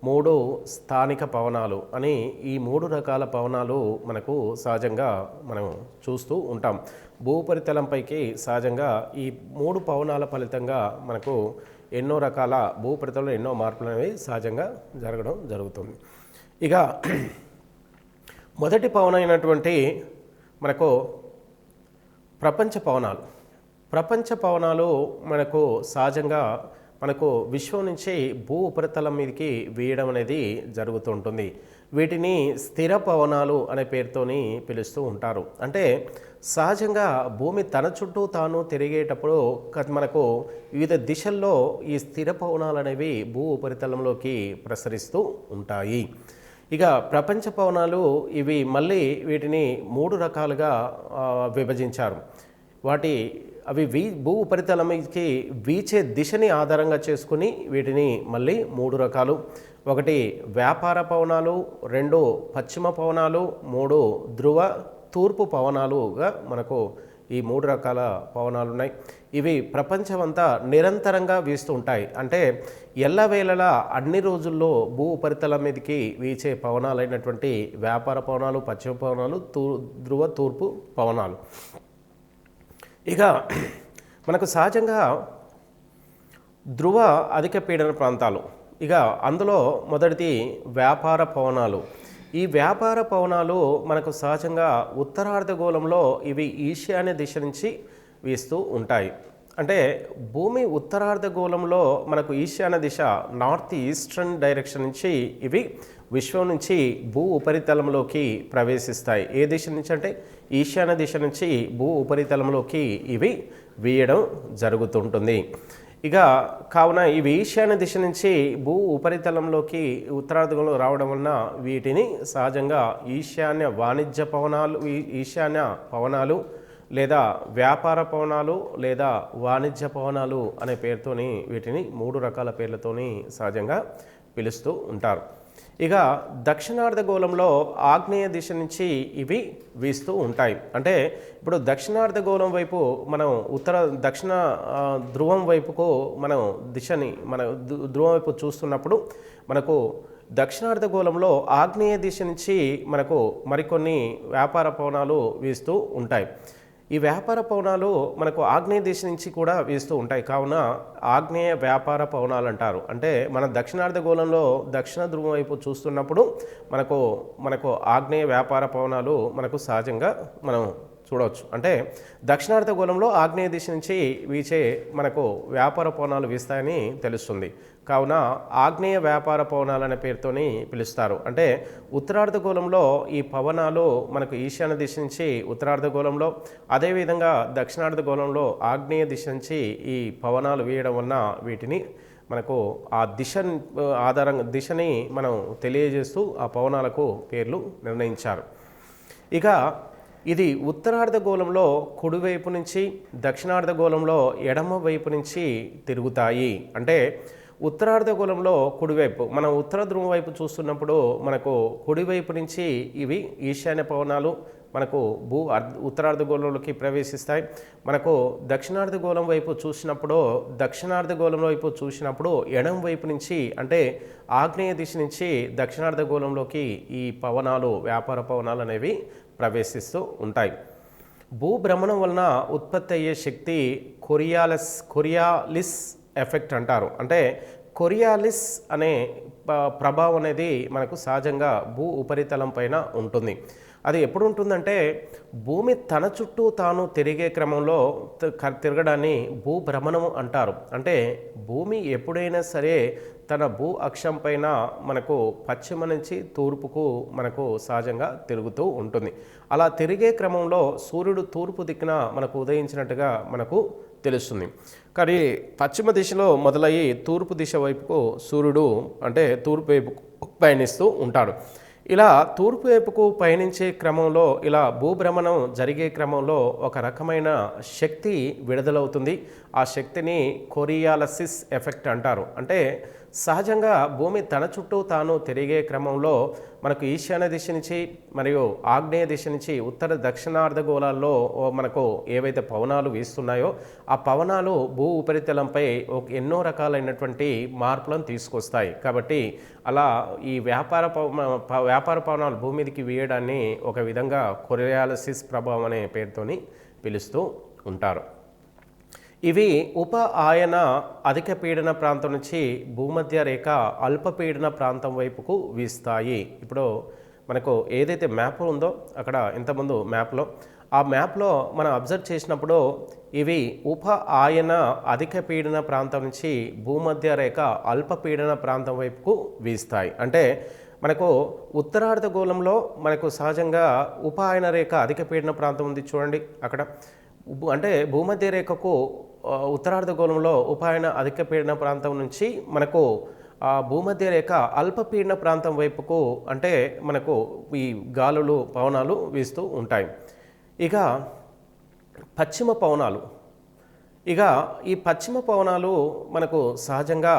A: 3 స్థానిక పవనాలు అని ఈ 3 రకాల పవనాలు మనకు సహజంగా మనం చూస్తూ ఉంటాం. భూపరితలంపైకి సహజంగా ఈ 3 పవనాల ఫలితంగా మనకు ఎన్నో రకాల భూపరితలంలో ఎన్నో మార్పులు అనేవి సహజంగా జరగడం జరుగుతుంది. ఇక మొదటి పవనమైనటువంటి మనకు ప్రపంచ పవనాలు. ప్రపంచ పవనాలు మనకు సహజంగా మనకు విశ్వం నుంచి భూ ఉపరితలం మీదకి వేయడం అనేది జరుగుతూ ఉంటుంది. వీటిని స్థిర పవనాలు అనే పేరుతోని పిలుస్తూ ఉంటారు. అంటే సహజంగా భూమి తన చుట్టూ తాను తిరిగేటప్పుడు మనకు వివిధ దిశల్లో ఈ స్థిర పవనాలు అనేవి భూ ఉపరితలంలోకి ప్రసరిస్తూ ఉంటాయి. ఇక ప్రపంచ పవనాలు ఇవి మళ్ళీ వీటిని 3 రకాలుగా విభజించారు. అవి భూ ఉపరితలంకి వీచే దిశని ఆధారంగా చేసుకుని వీటిని మళ్ళీ 3 రకాలు. ఒకటి వ్యాపార పవనాలు, 2 పశ్చిమ పవనాలు, 3 ధ్రువ తూర్పు పవనాలుగా మనకు ఈ 3 రకాల పవనాలు ఉన్నాయి. ఇవి ప్రపంచమంతా నిరంతరంగా వీస్తూ ఉంటాయి. అంటే ఎల్లవేళలా అన్ని రోజుల్లో భూ ఉపరితలం మీదకి వీచే పవనాలైనటువంటి వ్యాపార పవనాలు, పశ్చిమ పవనాలు, ధ్రువ తూర్పు పవనాలు. ఇక మనకు సహజంగా ధ్రువ అధిక పీడన ప్రాంతాలు. ఇక అందులో మొదటిది వ్యాపార పవనాలు. ఈ వ్యాపార పవనాలు మనకు సహజంగా ఉత్తరార్ధగోళంలో ఇవి ఈశాన్య దిశ నుంచి వీస్తూ ఉంటాయి. అంటే భూమి ఉత్తరార్ధగోళంలో మనకు ఈశాన్య దిశ నార్త్ ఈస్టర్న్ డైరెక్షన్ నుంచి ఇవి విశ్వం నుంచి భూ ఉపరితలంలోకి ప్రవేశిస్తాయి. ఏ దిశ నుంచి అంటే ఈశాన్య దిశ నుంచి భూ ఉపరితలంలోకి ఇవి వీయడం జరుగుతుంటుంది. ఇక కావున ఇవి ఈశాన్య దిశ నుంచి భూ ఉపరితలంలోకి ఉత్తరార్ధగోళంలో రావడం వలన వీటిని సహజంగా ఈశాన్య వాణిజ్య పవనాలు, ఈశాన్య పవనాలు లేదా వ్యాపార పవనాలు లేదా వాణిజ్య పవనాలు అనే పేరుతోని వీటిని 3 రకాల పేర్లతోని సహజంగా పిలుస్తూ ఉంటారు. ఇక దక్షిణార్ధగోళంలో ఆగ్నేయ దిశ నుంచి ఇవి వీస్తూ ఉంటాయి. అంటే ఇప్పుడు దక్షిణార్ధగోళం వైపు మనం దక్షిణ ధ్రువం వైపుకు మనం దిశని ధ్రువం వైపు చూస్తున్నప్పుడు మనకు దక్షిణార్ధగోళంలో ఆగ్నేయ దిశ నుంచి మనకు మరికొన్ని వ్యాపార పవనాలు వీస్తూ ఉంటాయి. ఈ వ్యాపార పవనాలు మనకు ఆగ్నేయ దిశ నుంచి కూడా వీస్తూ ఉంటాయి. కావున ఆగ్నేయ వ్యాపార పవనాలు అంటారు. అంటే మన దక్షిణార్ధగోళంలో దక్షిణ ధ్రువం వైపు చూస్తున్నప్పుడు మనకు ఆగ్నేయ వ్యాపార పవనాలు మనకు సహజంగా మనం చూడవచ్చు. అంటే దక్షిణార్ధగోళంలో ఆగ్నేయ దిశ నుంచి వీచే మనకు వ్యాపార పవనాలు వీస్తాయని తెలుస్తుంది. కావున ఆగ్నేయ వ్యాపార పవనాలు అనే పేరుతోని పిలుస్తారు. అంటే ఉత్తరార్ధగోళంలో ఈ పవనాలు మనకు ఈశాన్య దిశ నుంచి ఉత్తరార్ధగోళంలో, అదేవిధంగా దక్షిణార్ధగోళంలో ఆగ్నేయ దిశ నుంచి ఈ పవనాలు వీయడం వలన వీటిని మనకు ఆ దిశని మనం తెలియజేస్తూ ఆ పవనాలకు పేర్లు నిర్ణయించారు. ఇక ఇది ఉత్తరార్ధగోళంలో కుడివైపు నుంచి, దక్షిణార్ధగోళంలో ఎడమ వైపు నుంచి తిరుగుతాయి. అంటే ఉత్తరార్ధగోళంలో కుడివైపు మనం ఉత్తర ధ్రువం వైపు చూస్తున్నప్పుడు మనకు కుడివైపు నుంచి ఇవి ఈశాన్య పవనాలు మనకు ఉత్తరార్ధగోళంలోకి ప్రవేశిస్తాయి. మనకు దక్షిణార్ధగోళం వైపు చూసినప్పుడు ఎడం వైపు నుంచి అంటే ఆగ్నేయ దిశ నుంచి దక్షిణార్ధగోళంలోకి ఈ పవనాలు వ్యాపార పవనాలు అనేవి ప్రవేశిస్తూ ఉంటాయి. భూభ్రమణం వలన ఉత్పత్తి అయ్యే శక్తి కొరియాలిస్ ఎఫెక్ట్ అంటారు. అంటే కొరియాలిస్ అనే ప్రభావం అనేది మనకు సహజంగా భూ ఉపరితలం పైన ఉంటుంది. అది ఎప్పుడు ఉంటుందంటే భూమి తన చుట్టూ తాను తిరిగే క్రమంలో తిరగడాన్ని భూభ్రమణం అంటారు. అంటే భూమి ఎప్పుడైనా సరే తన భూ అక్షం పైన మనకు పశ్చిమ నుంచి తూర్పుకు మనకు సహజంగా తిరుగుతూ ఉంటుంది. అలా తిరిగే క్రమంలో సూర్యుడు తూర్పు దిక్కున మనకు ఉదయించినట్టుగా మనకు తెలుస్తుంది. కానీ పశ్చిమ దిశలో మొదలయ్యి తూర్పు దిశ వైపుకు సూర్యుడు అంటే తూర్పు వైపు పయనిస్తూ ఉంటాడు. ఇలా తూర్పు వైపుకు పయనించే క్రమంలో ఇలా భూభ్రమణం జరిగే క్రమంలో ఒక రకమైన శక్తి విడుదలవుతుంది. ఆ శక్తిని కొరియాలసిస్ ఎఫెక్ట్ అంటారు. అంటే సహజంగా భూమి తన చుట్టూ తాను తిరిగే క్రమంలో మనకు ఈశాన్య దిశ నుంచి మరియు ఆగ్నేయ దిశ నుంచి ఉత్తర దక్షిణార్ధగోళాల్లో మనకు ఏవైతే పవనాలు వీస్తున్నాయో ఆ పవనాలు భూ ఉపరితలంపై ఎన్నో రకాలైనటువంటి మార్పులను తీసుకొస్తాయి. కాబట్టి అలా ఈ వ్యాపార పవనాలు భూమి మీదకి వీయడాన్ని ఒక విధంగా కొరియాలసిస్ ప్రభావం అనే పేరుతోని పిలుస్తూ ఉంటారు. ఇవి ఉప ఆయన అధిక పీడన ప్రాంతం నుంచి భూమధ్య రేఖ అల్పపీడన ప్రాంతం వైపుకు వీస్తాయి. ఇప్పుడు మనకు ఏదైతే మ్యాప్ ఉందో అక్కడ ఇంతకుముందు ఆ మ్యాప్లో మనం అబ్జర్వ్ చేసినప్పుడు ఇవి ఉప ఆయన అధిక పీడన ప్రాంతం నుంచి భూమధ్య రేఖ అల్పపీడన ప్రాంతం వైపుకు వీస్తాయి. అంటే మనకు ఉత్తరార్ధగోళంలో మనకు సహజంగా ఉప ఆయన రేఖ అధిక పీడన ప్రాంతం ఉంది చూడండి. అక్కడ అంటే భూమధ్య రేఖకు ఉత్తరార్ధగోళంలో ఉపాయన అధిక పీడన ప్రాంతం నుంచి మనకు భూమధ్య రేఖ అల్పపీడన ప్రాంతం వైపుకు అంటే మనకు ఈ గాలులు పవనాలు వీస్తూ ఉంటాయి. ఇక పశ్చిమ పవనాలు ఈ పశ్చిమ పవనాలు మనకు సహజంగా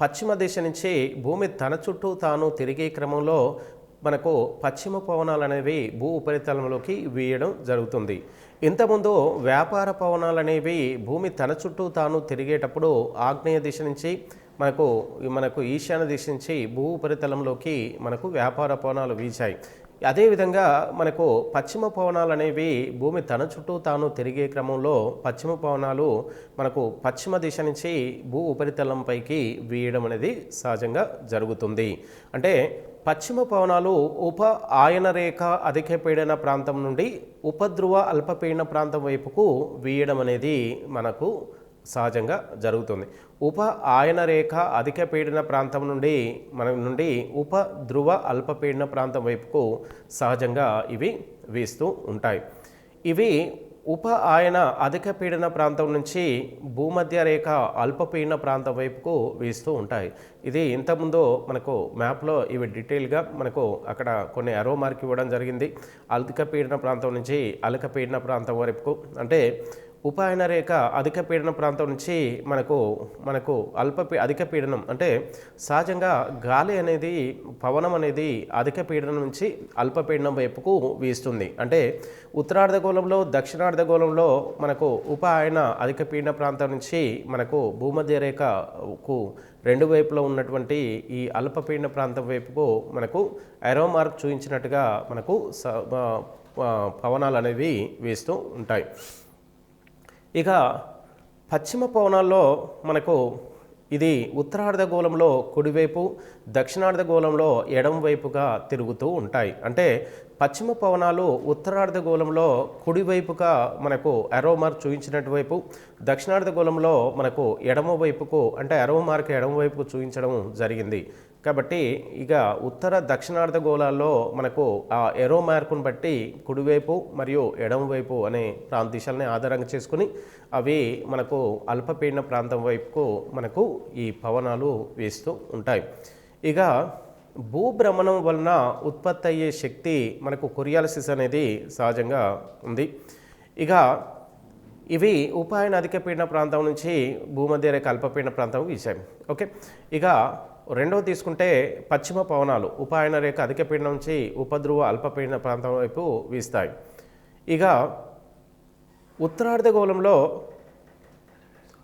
A: పశ్చిమ దిశ నుంచి భూమి తన చుట్టూ తాను తిరిగే క్రమంలో మనకు పశ్చిమ పవనాలు అనేవి భూ ఉపరితలంలోకి వీయడం జరుగుతుంది. ఇంతకుముందు వ్యాపార పవనాలు అనేవి భూమి తన చుట్టూ తాను తిరిగేటప్పుడు ఆగ్నేయ దిశ నుంచి మనకు ఈశాన్య దిశ నుంచి భూ ఉపరితలంలోకి మనకు వ్యాపార పవనాలు వీచాయి. అదేవిధంగా మనకు పశ్చిమ పవనాలు అనేవి భూమి తన చుట్టూ తాను తిరిగే క్రమంలో పశ్చిమ పవనాలు మనకు పశ్చిమ దిశ నుంచి భూ ఉపరితలంపైకి వీయడం అనేది సహజంగా జరుగుతుంది. అంటే పశ్చిమ పవనాలు ఉప ఆయన రేఖ అధిక పీడన ప్రాంతం నుండి ఉపధ్రువ అల్పపీడన ప్రాంతం వైపుకు వీయడం అనేది మనకు సహజంగా జరుగుతుంది. ఉప ఆయన రేఖ అధిక పీడన ప్రాంతం నుండి ఉప ధ్రువ అల్పపీడన ప్రాంతం వైపుకు సహజంగా ఇవి వీస్తూ ఉంటాయి. ఇవి ఉప ఆయన అధిక పీడన ప్రాంతం నుంచి భూమధ్య రేఖ అల్పపీడన ప్రాంతం వైపుకు వీస్తూ ఉంటాయి. ఇది ఇంతకుముందు మనకు మ్యాప్లో ఇవి డీటెయిల్గా మనకు అక్కడ కొన్ని అరో మార్క్ ఇవ్వడం జరిగింది. అధిక పీడన ప్రాంతం నుంచి అధిక పీడన ప్రాంతం వరకు అంటే ఉపాయన రేఖ అధిక పీడన ప్రాంతం నుంచి మనకు అధిక పీడనం అంటే సహజంగా గాలి అనేది పవనం అనేది అధిక పీడనం నుంచి అల్పపీడనం వైపుకు వీస్తుంది. అంటే ఉత్తరార్ధగోళంలో దక్షిణార్ధగోళంలో మనకు ఉపాయన అధిక పీడన ప్రాంతం నుంచి మనకు భూమధ్య రేఖకు రెండు వైపులో ఉన్నటువంటి ఈ అల్పపీడన ప్రాంతం వైపుకు మనకు ఏరో మార్క్ చూపించినట్టుగా మనకు పవనాలు అనేవి వీస్తూ ఉంటాయి. ఇక పశ్చిమ పవనాల్లో మనకు ఇది ఉత్తరార్ధగోళంలో కుడివైపు దక్షిణార్ధగోళంలో ఎడమ వైపుగా తిరుగుతూ ఉంటాయి. అంటే పశ్చిమ పవనాలు ఉత్తరార్ధగోళంలో కుడివైపుగా మనకు అరో మార్క్ చూపించినట్టు వైపు, దక్షిణార్ధగోళంలో మనకు ఎడమ వైపుకు అంటే అరో మార్క్ ఎడమ వైపుకు చూపించడం జరిగింది. కాబట్టి ఇక ఉత్తర దక్షిణార్ధగోళాల్లో మనకు ఆ ఎరో మార్కును బట్టి కుడివైపు మరియు ఎడమవైపు అనే దిశల్ని ఆధారంగా చేసుకుని అవి మనకు అల్పపీడన ప్రాంతం వైపుకు మనకు ఈ పవనాలు వీస్తూ ఉంటాయి. ఇక భూభ్రమణం వలన ఉత్పత్తి అయ్యే శక్తి మనకు కొరియాలిసిస్ అనేది సహజంగా ఉంది. ఇక ఇవి ఉపాయన అధిక పీడన ప్రాంతం నుంచి భూమధ్య రేఖ అల్పపీడన ప్రాంతం వీసాయి. ఓకే, ఇక రెండవ తీసుకుంటే పశ్చిమ పవనాలు ఉపాయన రేఖ అధిక పీడనం నుంచి ఉపధ్రువ అల్పపీడన ప్రాంతం వైపు వీస్తాయి. ఇక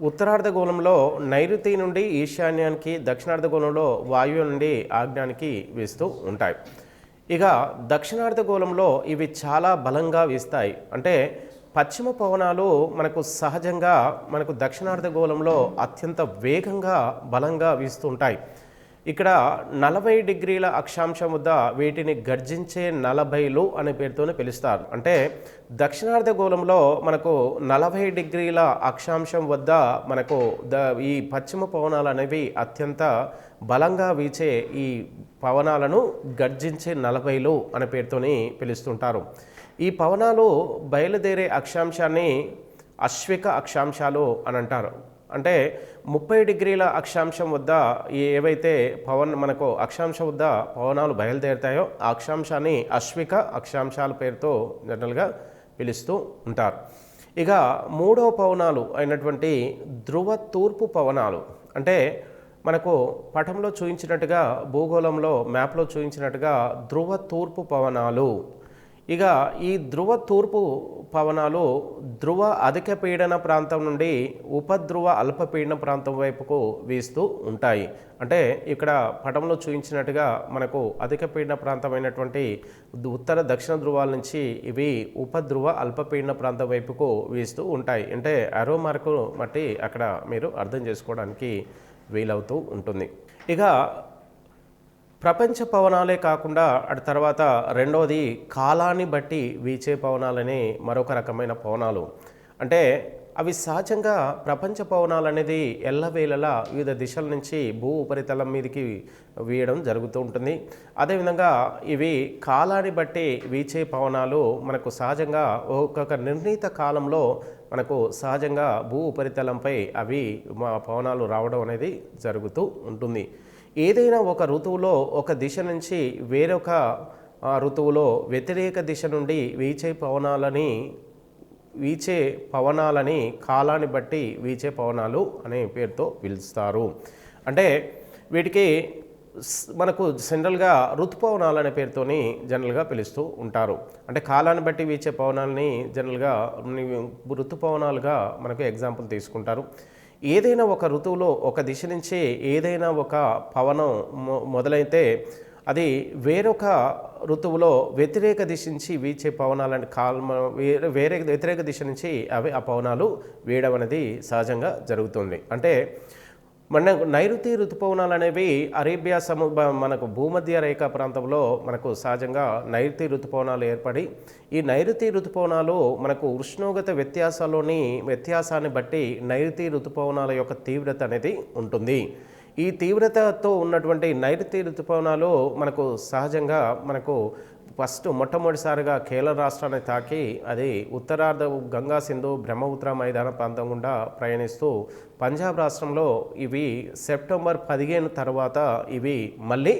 A: ఉత్తరార్ధగోళంలో నైరుతి నుండి ఈశాన్యానికి, దక్షిణార్ధగోళంలో వాయువు నుండి ఆగ్నేయానికి వీస్తూ ఉంటాయి. ఇక దక్షిణార్ధగోళంలో ఇవి చాలా బలంగా వీస్తాయి. అంటే పశ్చిమ పవనాలు మనకు సహజంగా మనకు దక్షిణార్ధగోళంలో అత్యంత వేగంగా బలంగా వీస్తూ ఉంటాయి. ఇక్కడ 40 డిగ్రీల అక్షాంశం వద్ద వీటిని గర్జించే 40లు అనే పేరుతోనే పిలుస్తారు. అంటే దక్షిణార్ధగోళంలో మనకు 40 డిగ్రీల అక్షాంశం వద్ద మనకు ఈ పశ్చిమ పవనాలు అనేవి అత్యంత బలంగా వీచే ఈ పవనాలను గర్జించే 40లు అనే పేరుతోని పిలుస్తుంటారు. ఈ పవనాలు బయలుదేరే అక్షాంశాన్ని అశ్విక అక్షాంశాలు అని అంటారు. అంటే 30 డిగ్రీల అక్షాంశం వద్ద ఏవైతే మనకు అక్షాంశం వద్ద పవనాలు బయలుదేరుతాయో ఆ అక్షాంశాన్ని అశ్విక అక్షాంశాల పేరుతో జనరల్గా పిలుస్తూ ఉంటారు. ఇక మూడవ పవనాలు అయినటువంటి ధ్రువ తూర్పు పవనాలు, అంటే మనకు పటంలో చూపించినట్టుగా భూగోళంలో మ్యాప్లో చూపించినట్టుగా ధ్రువ తూర్పు పవనాలు. ఇక ఈ ధ్రువ తూర్పు పవనాలు ధ్రువ అధిక పీడన ప్రాంతం నుండి ఉపధ్రువ అల్పపీడన ప్రాంతం వైపుకు వీస్తూ ఉంటాయి. అంటే ఇక్కడ పటంలో చూపించినట్టుగా మనకు అధిక పీడన ప్రాంతమైనటువంటి ఉత్తర దక్షిణ ధ్రువాల నుంచి ఇవి ఉపధ్రువ అల్పపీడన ప్రాంతం వైపుకు వీస్తూ ఉంటాయి. అంటే అరో మార్కు బట్టి అక్కడ మీరు అర్థం చేసుకోవడానికి వీలవుతూ ఉంటుంది. ఇక ప్రపంచ పవనాలే కాకుండా అటు తర్వాత రెండవది కాలాన్ని బట్టి వీచే పవనాలని మరొక రకమైన పవనాలు. అంటే అవి సహజంగా ప్రపంచ పవనాలు అనేది ఎల్లవేళలా వివిధ దిశల నుంచి భూ ఉపరితలం మీదకి వీయడం జరుగుతూ ఉంటుంది. అదేవిధంగా ఇవి కాలాన్ని బట్టి వీచే పవనాలు మనకు సహజంగా ఒక్కొక్క నిర్ణీత కాలంలో మనకు సహజంగా భూ ఉపరితలంపై అవి పవనాలు రావడం అనేది జరుగుతూ ఉంటుంది. ఏదైనా ఒక ఋతువులో ఒక దిశ నుంచి వేరొక ఋతువులో వ్యతిరేక దిశ నుండి వీచే పవనాలని కాలాన్ని బట్టి వీచే పవనాలు అనే పేరుతో పిలుస్తారు. అంటే వీటికి మనకు జనరల్గా ఋతుపవనాలు అనే పేరుతోని జనరల్గా పిలుస్తూ ఉంటారు. అంటే కాలాన్ని బట్టి వీచే పవనాలని జనరల్గా ఋతుపవనాలుగా మనకు ఎగ్జాంపుల్ తీసుకుంటారు. ఏదైనా ఒక ఋతువులో ఒక దిశ నుంచి ఏదైనా ఒక పవనం మొదలైతే అది వేరొక ఋతువులో వ్యతిరేక దిశ నుంచి వీచే పవనాలని వ్యతిరేక దిశ నుంచి ఆ పవనాలు వేయడం అనేది సహజంగా జరుగుతుంది. అంటే మన నైరుతి ఋతుపవనాలు అనేవి అరేబియా మనకు భూమధ్య రేఖ ప్రాంతంలో మనకు సహజంగా నైరుతి ఋతుపవనాలు ఏర్పడి ఈ నైరుతి ఋతుపవనాలు మనకు ఉష్ణోగ్రత వ్యత్యాసాన్ని బట్టి నైరుతి ఋతుపవనాల యొక్క తీవ్రత అనేది ఉంటుంది. ఈ తీవ్రతతో ఉన్నటువంటి నైరుతి ఋతుపవనాలు మనకు సహజంగా మొట్టమొదటిసారిగా కేరళ రాష్ట్రాన్ని తాకి అది ఉత్తరార్ధ గంగా సింధు బ్రహ్మపుత్ర మైదాన ప్రాంతం గుండా ప్రయాణిస్తూ పంజాబ్ రాష్ట్రంలో ఇవి సెప్టెంబర్ 15 తర్వాత ఇవి మళ్ళీ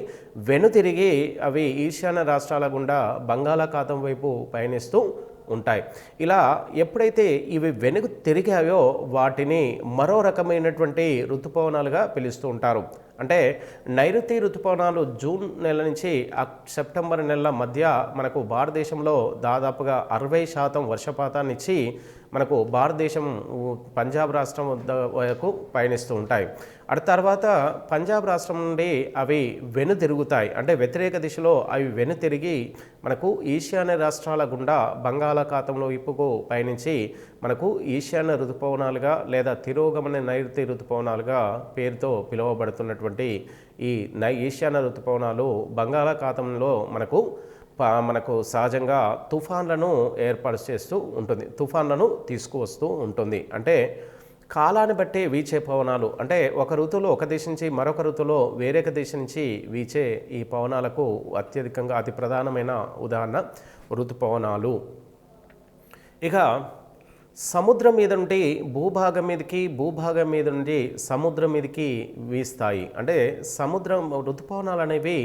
A: వెనుతిరిగి అవి ఈశాన్య రాష్ట్రాల గుండా బంగాళాఖాతం వైపు పయనిస్తూ ఉంటాయి. ఇలా ఎప్పుడైతే ఇవి వెనుక తిరిగాయో వాటిని మరో రకమైనటువంటి ఋతుపవనాలుగా పిలుస్తూ ఉంటారు. అంటే నైరుతి ఋతుపవనాలు జూన్ నెల నుంచి సెప్టెంబర్ నెలల మధ్య మనకు భారతదేశంలో దాదాపుగా 60% వర్షపాతాన్ని ఇచ్చి మనకు భారతదేశం పంజాబ్ రాష్ట్రం వరకు పయనిస్తూ ఉంటాయి. అటు తర్వాత పంజాబ్ రాష్ట్రం నుండి అవి వెనుతిరుగుతాయి. అంటే వ్యతిరేక దిశలో అవి వెనుతిరిగి మనకు ఈశాన్య రాష్ట్రాల గుండా బంగాళాఖాతంలో వైపుకు పయనించి మనకు ఈశాన్య ఋతుపవనాలుగా లేదా తిరోగమన నైరుతి ఋతుపవనాలుగా పేరుతో పిలువబడుతున్నటువంటి ఈ ఈశాన్య ఋతుపవనాలు బంగాళాఖాతంలో మనకు సహజంగా తుఫాన్లను ఏర్పాటు చేస్తూ ఉంటుంది, తుఫాన్లను తీసుకువస్తూ ఉంటుంది. అంటే కాలాన్ని బట్టి వీచే పవనాలు, అంటే ఒక ఋతువులో ఒక దిశ నుంచి మరొక ఋతువులో వేరొక దిశ నుంచి వీచే ఈ పవనాలకు అత్యధికంగా అతి ప్రధానమైన ఉదాహరణ ఋతుపవనాలు. ఇక సముద్రం మీద నుండి భూభాగం మీదకి, భూభాగం మీద నుండి సముద్రం మీదకి వీస్తాయి. అంటే ఋతుపవనాలు అనేవి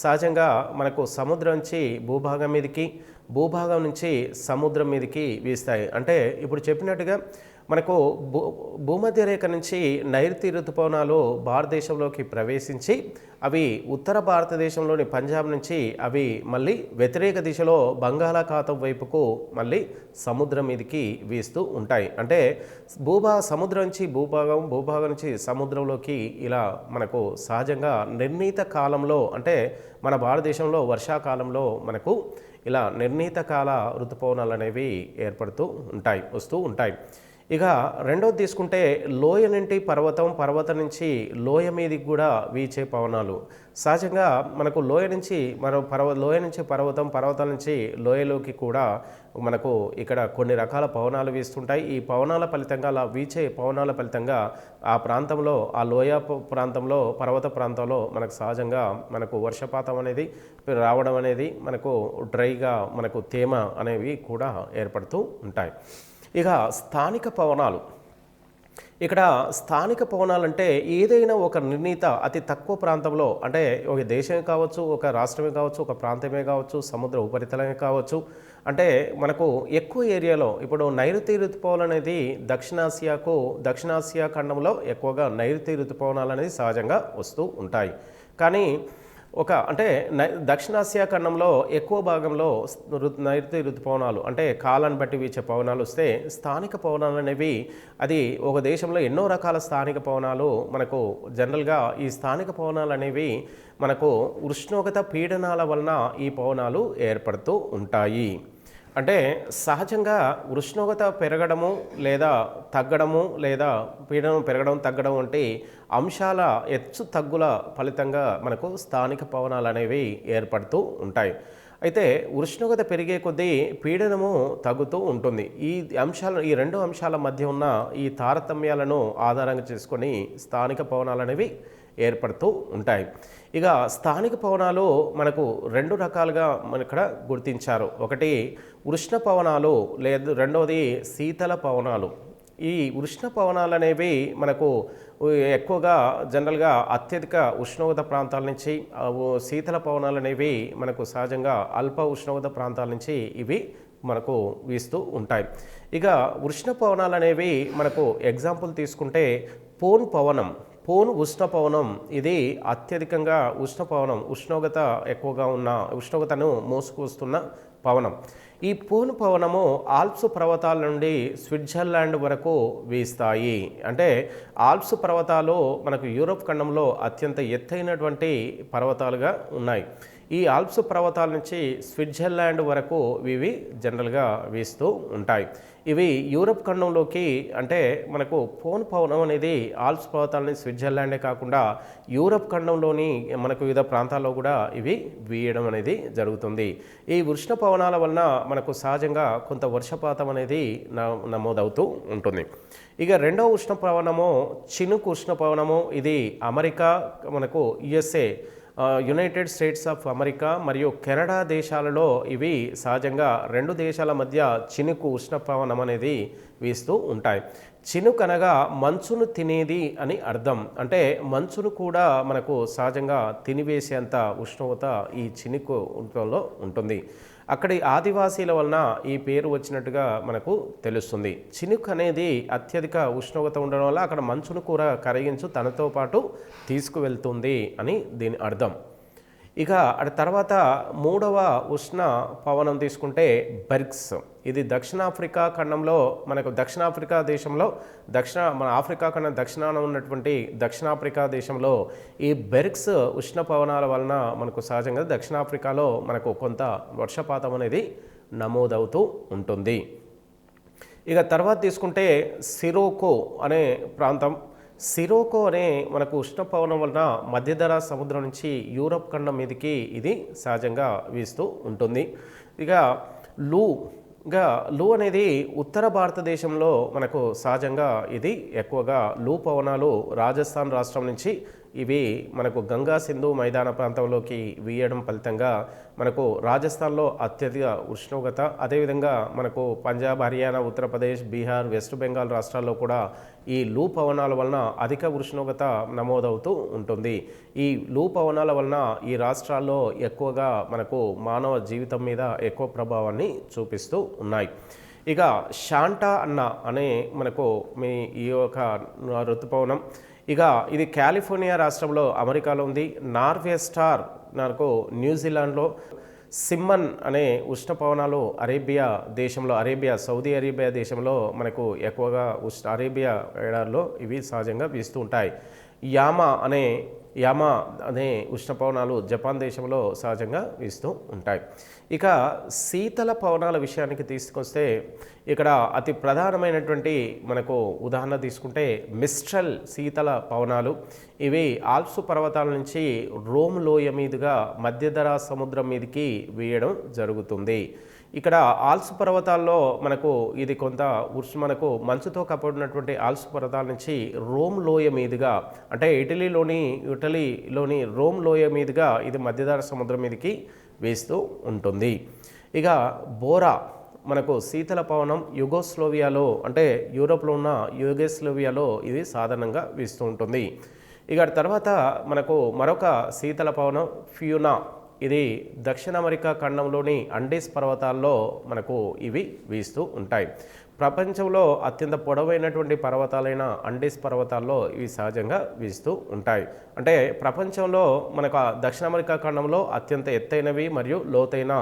A: సహజంగా మనకు సముద్రం నుంచి భూభాగం మీదకి, భూభాగం నుంచి సముద్రం మీదకి వీస్తాయి. అంటే ఇప్పుడు చెప్పినట్టుగా మనకు భూమధ్య రేఖ నుంచి నైరుతి ఋతుపవనాలు భారతదేశంలోకి ప్రవేశించి అవి ఉత్తర భారతదేశంలోని పంజాబ్ నుంచి అవి మళ్ళీ వ్యతిరేక దిశలో బంగాళాఖాతం వైపుకు మళ్ళీ సముద్రం మీదకి వీస్తూ ఉంటాయి. అంటే సముద్రం నుంచి భూభాగం నుంచి సముద్రంలోకి ఇలా మనకు సహజంగా నిర్ణీత కాలంలో, అంటే మన భారతదేశంలో వర్షాకాలంలో మనకు ఇలా నిర్ణీత కాల ఋతుపవనాలు అనేవి వస్తూ ఉంటాయి. ఇక రెండోది తీసుకుంటే లోయ నుండి పర్వతం నుంచి లోయ మీదకి కూడా వీచే పవనాలు. సహజంగా మనకు లోయ నుంచి పర్వతం నుంచి లోయలోకి కూడా మనకు ఇక్కడ కొన్ని రకాల పవనాలు వీస్తుంటాయి. ఈ పవనాల ఫలితంగా అలా వీచే పవనాల ఫలితంగా ఆ ప్రాంతంలో, ఆ లోయ ప్రాంతంలో, పర్వత ప్రాంతంలో మనకు సహజంగా వర్షపాతం అనేది రావడం అనేది మనకు డ్రైగా తేమ అనేవి కూడా ఏర్పడుతూ ఉంటాయి. ఇక స్థానిక పవనాలు, ఇక్కడ స్థానిక పవనాలంటే ఏదైనా ఒక నిర్ణీత అతి తక్కువ ప్రాంతంలో, అంటే ఒక దేశమే కావచ్చు, ఒక రాష్ట్రమే కావచ్చు, ఒక ప్రాంతమే కావచ్చు, సముద్ర ఉపరితలమే కావచ్చు, అంటే మనకు ఎక్కువ ఏరియాలో ఇప్పుడు నైరుతి ఋతుపవనాలు అనేది దక్షిణాసియా ఖండంలో ఎక్కువగా నైరుతి ఋతుపవనాలు అనేది సహజంగా వస్తూ ఉంటాయి. కానీ అంటే దక్షిణాసియా ఖండంలో ఎక్కువ భాగంలో నైరుతి ఋతుపవనాలు అంటే కాలాన్ని బట్టి వీచే పవనాలు వస్తే, స్థానిక పవనాలు అనేవి అది ఒక దేశంలో ఎన్నో రకాల స్థానిక పవనాలు మనకు జనరల్గా ఈ స్థానిక పవనాలు అనేవి మనకు ఉష్ణోగ్రత పీడనాల వలన ఈ పవనాలు ఏర్పడుతూ ఉంటాయి. అంటే సహజంగా ఉష్ణోగ్రత పెరగడము లేదా తగ్గడము లేదా పీడనం పెరగడం తగ్గడం వంటి అంశాల హెచ్చు తగ్గుల ఫలితంగా మనకు స్థానిక పవనాలు అనేవి ఏర్పడుతూ ఉంటాయి. అయితే ఉష్ణోగ్రత పెరిగే కొద్దీ పీడనము తగ్గుతూ ఉంటుంది. ఈ రెండు అంశాల మధ్య ఉన్న ఈ తారతమ్యాలను ఆధారంగా చేసుకొని స్థానిక పవనాలు అనేవి ఏర్పడుతూ ఉంటాయి. ఇక స్థానిక పవనాలు మనకు రెండు రకాలుగా మన ఇక్కడ గుర్తించారు. ఒకటి ఉష్ణ పవనాలు, రెండవది శీతల పవనాలు. ఈ ఉష్ణ పవనాలు అనేవి మనకు ఎక్కువగా జనరల్గా అత్యధిక ఉష్ణోగ్రత ప్రాంతాల నుంచి, శీతల పవనాలు అనేవి మనకు సహజంగా అల్ప ఉష్ణోగ్రత ప్రాంతాల నుంచి ఇవి మనకు వీస్తూ ఉంటాయి. ఇక ఉష్ణ పవనాలు అనేవి మనకు ఎగ్జాంపుల్ తీసుకుంటే పోన్ ఉష్ణ పవనం, ఇది అత్యధికంగా ఉష్ణ పవనం, ఉష్ణోగ్రత ఎక్కువగా ఉన్న ఉష్ణోగ్రతను మోసుకొస్తున్న పవనం. ఈ పోన్ పవనము ఆల్ప్స్ పర్వతాల నుండి స్విట్జర్లాండ్ వరకు వీస్తాయి. అంటే ఆల్ప్స్ పర్వతాలు మనకు యూరోప్ ఖండంలో అత్యంత ఎత్తైనటువంటి పర్వతాలుగా ఉన్నాయి. ఈ ఆల్ప్స్ పర్వతాల నుంచి స్విట్జర్లాండ్ వరకు ఇవి జనరల్గా వీస్తూ ఉంటాయి. ఇవి యూరప్ ఖండంలోకి, అంటే మనకు పోన్ పవనం అనేది ఆల్ప్స్ పర్వతాలని స్విట్జర్లాండే కాకుండా యూరప్ ఖండంలోని మనకు వివిధ ప్రాంతాల్లో కూడా ఇవి వీయడం అనేది జరుగుతుంది. ఈ ఉష్ణ పవనాల వలన మనకు సహజంగా కొంత వర్షపాతం అనేది నమోదవుతూ ఉంటుంది. ఇక రెండవ ఉష్ణ పవనము చినుకు ఉష్ణ పవనము. ఇది అమెరికా, మనకు USA, United states of America మరియు కెనడా దేశాలలో ఇవి సహజంగా రెండు దేశాల మధ్య చినుకు ఉష్ణపవనం అనేది వీస్తూ ఉంటాయి. చినుకు అనగా మంచును తినేది అని అర్థం. అంటే మంచును కూడా మనకు సహజంగా తినివేసేంత ఉష్ణోగ్రత ఈ చినుకులో ఉంటుంది. అక్కడి ఆదివాసీల వలన ఈ పేరు వచ్చినట్టుగా మనకు తెలుస్తుంది. చినుకు అనేది అత్యధిక ఉష్ణోగ్రత ఉండడం వల్ల అక్కడ మంచును కూడా కరిగించు తనతో పాటు తీసుకువెళ్తుంది అని దీని అర్థం. ఇక తర్వాత మూడవ ఉష్ణ పవనం తీసుకుంటే బెర్గ్స్. ఇది దక్షిణాఫ్రికా ఖండంలో, మనకు దక్షిణాఫ్రికా దేశంలో, మన ఆఫ్రికా ఖండం దక్షిణాన ఉన్నటువంటి దక్షిణాఫ్రికా దేశంలో ఈ బెర్గ్స్ ఉష్ణ పవనాల వలన మనకు సహజంగా దక్షిణాఫ్రికాలో మనకు కొంత వర్షపాతం అనేది నమోదవుతూ ఉంటుంది. ఇక తర్వాత తీసుకుంటే సిరోకో అనే ప్రాంతం. సిరోకో అనే మనకు ఉష్ణపవనం వలన మధ్యధరా సముద్రం నుంచి యూరప్ ఖండం మీదకి ఇది సహజంగా వీస్తూ ఉంటుంది. ఇక లూ అనేది ఉత్తర భారతదేశంలో మనకు సహజంగా ఇది ఎక్కువగా లూ పవనాలు రాజస్థాన్ రాష్ట్రం నుంచి ఇవి మనకు గంగా సింధు మైదాన ప్రాంతంలోకి వీయడం ఫలితంగా మనకు రాజస్థాన్లో అత్యధిక ఉష్ణోగ్రత, అదేవిధంగా మనకు పంజాబ్, హర్యానా, ఉత్తరప్రదేశ్, బీహార్, వెస్ట్ బెంగాల్ రాష్ట్రాల్లో కూడా ఈ లూ పవనాల వలన అధిక ఉష్ణోగ్రత నమోదవుతూ ఉంటుంది. ఈ లూ పవనాల వలన ఈ రాష్ట్రాల్లో ఎక్కువగా మనకు మానవ జీవితం మీద ఎక్కువ ప్రభావాన్ని చూపిస్తూ ఉన్నాయి. ఇక శాంటా అనే మనకు ఈ యొక్క ఋతుపవనం, ఇక ఇది కాలిఫోర్నియా రాష్ట్రంలో అమెరికాలో ఉంది. నార్వెస్టార్ మనకు న్యూజిలాండ్లో. సిమ్మన్ అనే ఉష్ణపవనాలు సౌదీ అరేబియా దేశంలో మనకు ఎక్కువగా అరేబియా ఎడారిలో ఇవి సహజంగా వీస్తూ ఉంటాయి. యామా అనే ఉష్ణపవనాలు జపాన్ దేశంలో సహజంగా వీస్తూ ఉంటాయి. ఇక శీతల పవనాల విషయానికి తీసుకొస్తే ఇక్కడ అతి ప్రధానమైనటువంటి మనకు ఉదాహరణ తీసుకుంటే మిస్ట్రల్ శీతల పవనాలు. ఇవి ఆల్ప్స్ పర్వతాల నుంచి రోమ్ లోయ మీదుగా మధ్యధరా సముద్రం మీదకి వీయడం జరుగుతుంది. ఇక్కడ ఆల్ప్స్ పర్వతాల్లో మనకు ఇది కొంత మనకు మంచుతో కప్పబడినటువంటి ఆల్ప్స్ పర్వతాల నుంచి రోమ్ లోయ మీదుగా, అంటే ఇటలీలోని రోమ్ లోయ మీదుగా ఇది మధ్యధరా సముద్రం మీదకి వేస్తూ ఉంటుంది. ఇక బోరా మనకు శీతల పవనం యుగోస్లోవియాలో అంటే యూరోప్లో ఉన్న యుగోస్లోవియాలో ఇది సాధారణంగా వీస్తూ ఉంటుంది. ఇక తర్వాత మనకు మరొక శీతల పవనం ఫ్యూనా. ఇది దక్షిణ అమెరికా ఖండంలోని అండీస్ పర్వతాల్లో మనకు ఇవి వీస్తూ ఉంటాయి. ప్రపంచంలో అత్యంత పొడవైనటువంటి పర్వతాలైన అండీస్ పర్వతాల్లో ఇవి సహజంగా వీస్తూ ఉంటాయి. అంటే ప్రపంచంలో మనకు దక్షిణ అమెరికా ఖండంలో అత్యంత ఎత్తైనవి మరియు లోతైన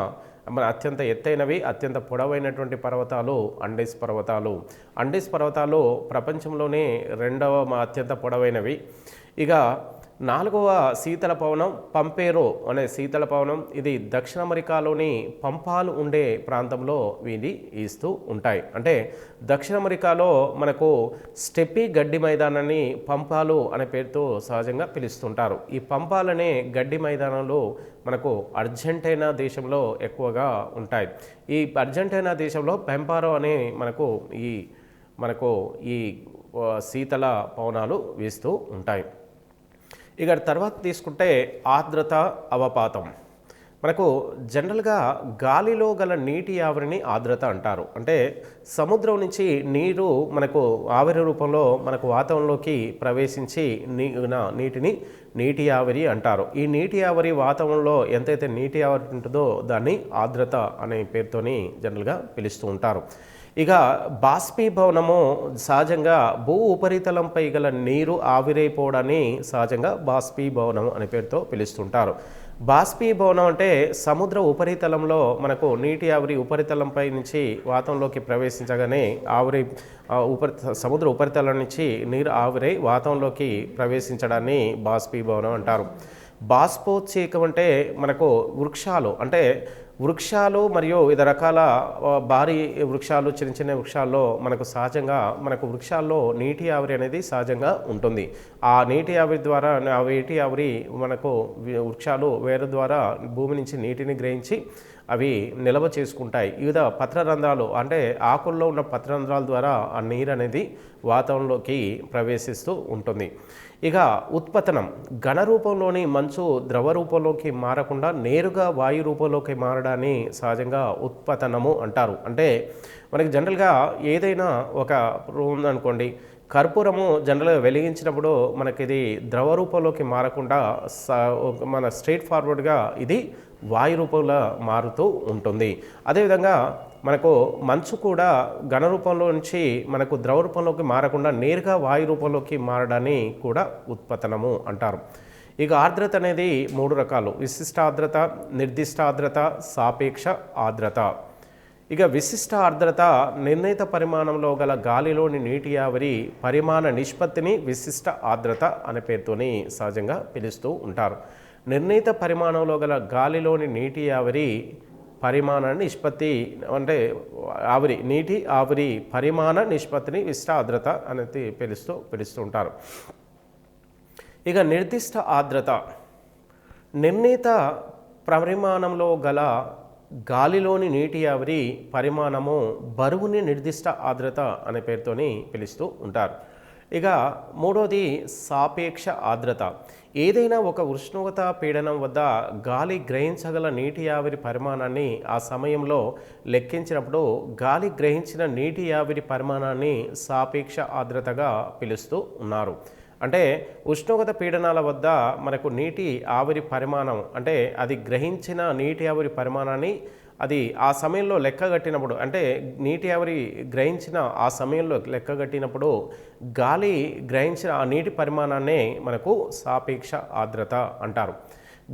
A: అత్యంత పొడవైనటువంటి పర్వతాలు అండీస్ పర్వతాలు. అండీస్ పర్వతాలు ప్రపంచంలోనే రెండవ అత్యంత పొడవైనవి. ఇక నాలుగవ శీతల పవనం పంపేరో అనే శీతల పవనం. ఇది దక్షిణ అమెరికాలోని పంపాలు ఉండే ప్రాంతంలో వీధి ఈస్తూ ఉంటాయి. అంటే దక్షిణ అమెరికాలో మనకు స్టెప్పీ గడ్డి మైదానాన్ని పంపాలు అనే పేరుతో సహజంగా పిలుస్తుంటారు. ఈ పంపాలనే గడ్డి మైదానాలు మనకు అర్జెంటీనా దేశంలో ఎక్కువగా ఉంటాయి. ఈ అర్జెంటీనా దేశంలో పెంపారో అనే మనకు ఈ శీతల పవనాలు వీస్తూ ఉంటాయి. ఇక తర్వాత తీసుకుంటే ఆర్ద్రత అవపాతం. మనకు జనరల్గా గాలిలో గల నీటి ఆవిరిని ఆర్ద్రత అంటారు. అంటే సముద్రం నుంచి నీరు మనకు ఆవిరి రూపంలో మనకు వాతావరణంలోకి ప్రవేశించి నీటిని నీటి ఆవిరి అంటారు. ఈ నీటి ఆవిరి వాతావరణంలో ఎంతైతే నీటి ఆవిరి ఉంటుందో దాన్ని ఆర్ద్రత అనే పేరుతోని జనరల్గా పిలుస్తూ ఉంటారు. ఇక బాష్పీభవనము సహజంగా భూ ఉపరితలంపై గల నీరు ఆవిరైపోవడాన్ని సహజంగా బాష్పీభవనం అనే పేరుతో పిలుస్తుంటారు. బాష్పీభవనం అంటే సముద్ర ఉపరితలంలో మనకు నీటి ఆవిరి ఉపరితలంపై నుంచి వాతావరణంలోకి ప్రవేశించగానే సముద్ర ఉపరితలం నుంచి నీరు ఆవిరై వాతావరణంలోకి ప్రవేశించడాన్ని బాష్పీభవనం అంటారు. బాష్పోత్సేకం అంటే మనకు వృక్షాలు మరియు వివిధ రకాల భారీ వృక్షాలు, చిన్న చిన్న వృక్షాల్లో మనకు సహజంగా వృక్షాల్లో నీటి ఆవిరి అనేది సహజంగా ఉంటుంది. ఆ నీటి ఆవిరి మనకు వృక్షాలు వేరు ద్వారా భూమి నుంచి నీటిని గ్రహించి అవి నిల్వ చేసుకుంటాయి. వివిధ పత్రరంధ్రాలు అంటే ఆకుల్లో ఉన్న పత్రరంధ్రాల ద్వారా ఆ నీరు అనేది వాతావరణంలోకి ప్రవేశిస్తూ ఉంటుంది. ఇక ఉత్పతనం, ఘన రూపంలోని మంచు ద్రవ రూపంలోకి మారకుండా నేరుగా వాయు రూపంలోకి మారడాన్ని సహజంగా ఉత్పతనము అంటారు. అంటే మనకి జనరల్గా ఏదైనా ఒక ఉందనుకోండి, కర్పూరము జనరల్గా వెలిగించినప్పుడు మనకి ఇది ద్రవ రూపంలోకి మారకుండా మన స్ట్రైట్ ఫార్వర్డ్గా ఇది వాయు రూపంలో మారుతూ ఉంటుంది. అదేవిధంగా మనకు మంచు కూడా ఘన రూపంలో నుంచి మనకు ద్రవ రూపంలోకి మారకుండా నేరుగా వాయు రూపంలోకి మారడాన్ని కూడా ఉత్పతనము అంటారు. ఇక ఆర్ద్రత అనేది 3 రకాలు: విశిష్ట ఆర్ద్రత, నిర్దిష్ట ఆర్ద్రత, సాపేక్ష ఆర్ద్రత. ఇక విశిష్ట ఆర్ద్రత నిర్ణీత పరిమాణంలో గల గాలిలోని నీటి ఆవిరి పరిమాణ నిష్పత్తిని విశిష్ట ఆర్ద్రత అనే పేరుతోని సహజంగా పిలుస్తూ ఉంటారు. నిర్ణీత పరిమాణంలో గల గాలిలోని నీటి ఆవిరి పరిమాణ నిష్పత్తి అంటే నీటి ఆవిరి పరిమాణ నిష్పత్తిని విశిష్ట ఆర్ద్రత అనేది పిలుస్తూ ఉంటారు. ఇక నిర్దిష్ట ఆర్ద్రత నిర్ణీత పరిమాణంలో గల గాలిలోని నీటి ఆవిరి పరిమాణము బరువుని నిర్దిష్ట ఆర్ద్రత అనే పేరుతోని పిలుస్తూ ఉంటారు. ఇక మూడోది సాపేక్ష ఆర్ద్రత. ఏదైనా ఒక ఉష్ణోగ్రత పీడనం వద్ద గాలి గ్రహించగల నీటి ఆవిరి పరిమాణాన్ని ఆ సమయంలో లెక్కించినప్పుడు గాలి గ్రహించిన నీటి ఆవిరి పరిమాణాన్ని సాపేక్ష ఆర్ద్రతగా పిలుస్తూ ఉన్నారు. అంటే ఉష్ణోగ్రత పీడనాల వద్ద మనకు నీటి ఆవిరి పరిమాణం అంటే అది గ్రహించిన నీటి ఆవిరి పరిమాణాన్ని అది ఆ సమయంలో లెక్కగట్టినప్పుడు అంటే నీటి ఆవిరి గ్రహించిన ఆ సమయంలో లెక్కగట్టినప్పుడు గాలి గ్రహించిన ఆ నీటి పరిమాణాన్నే మనకు సాపేక్ష ఆర్ద్రత అంటారు.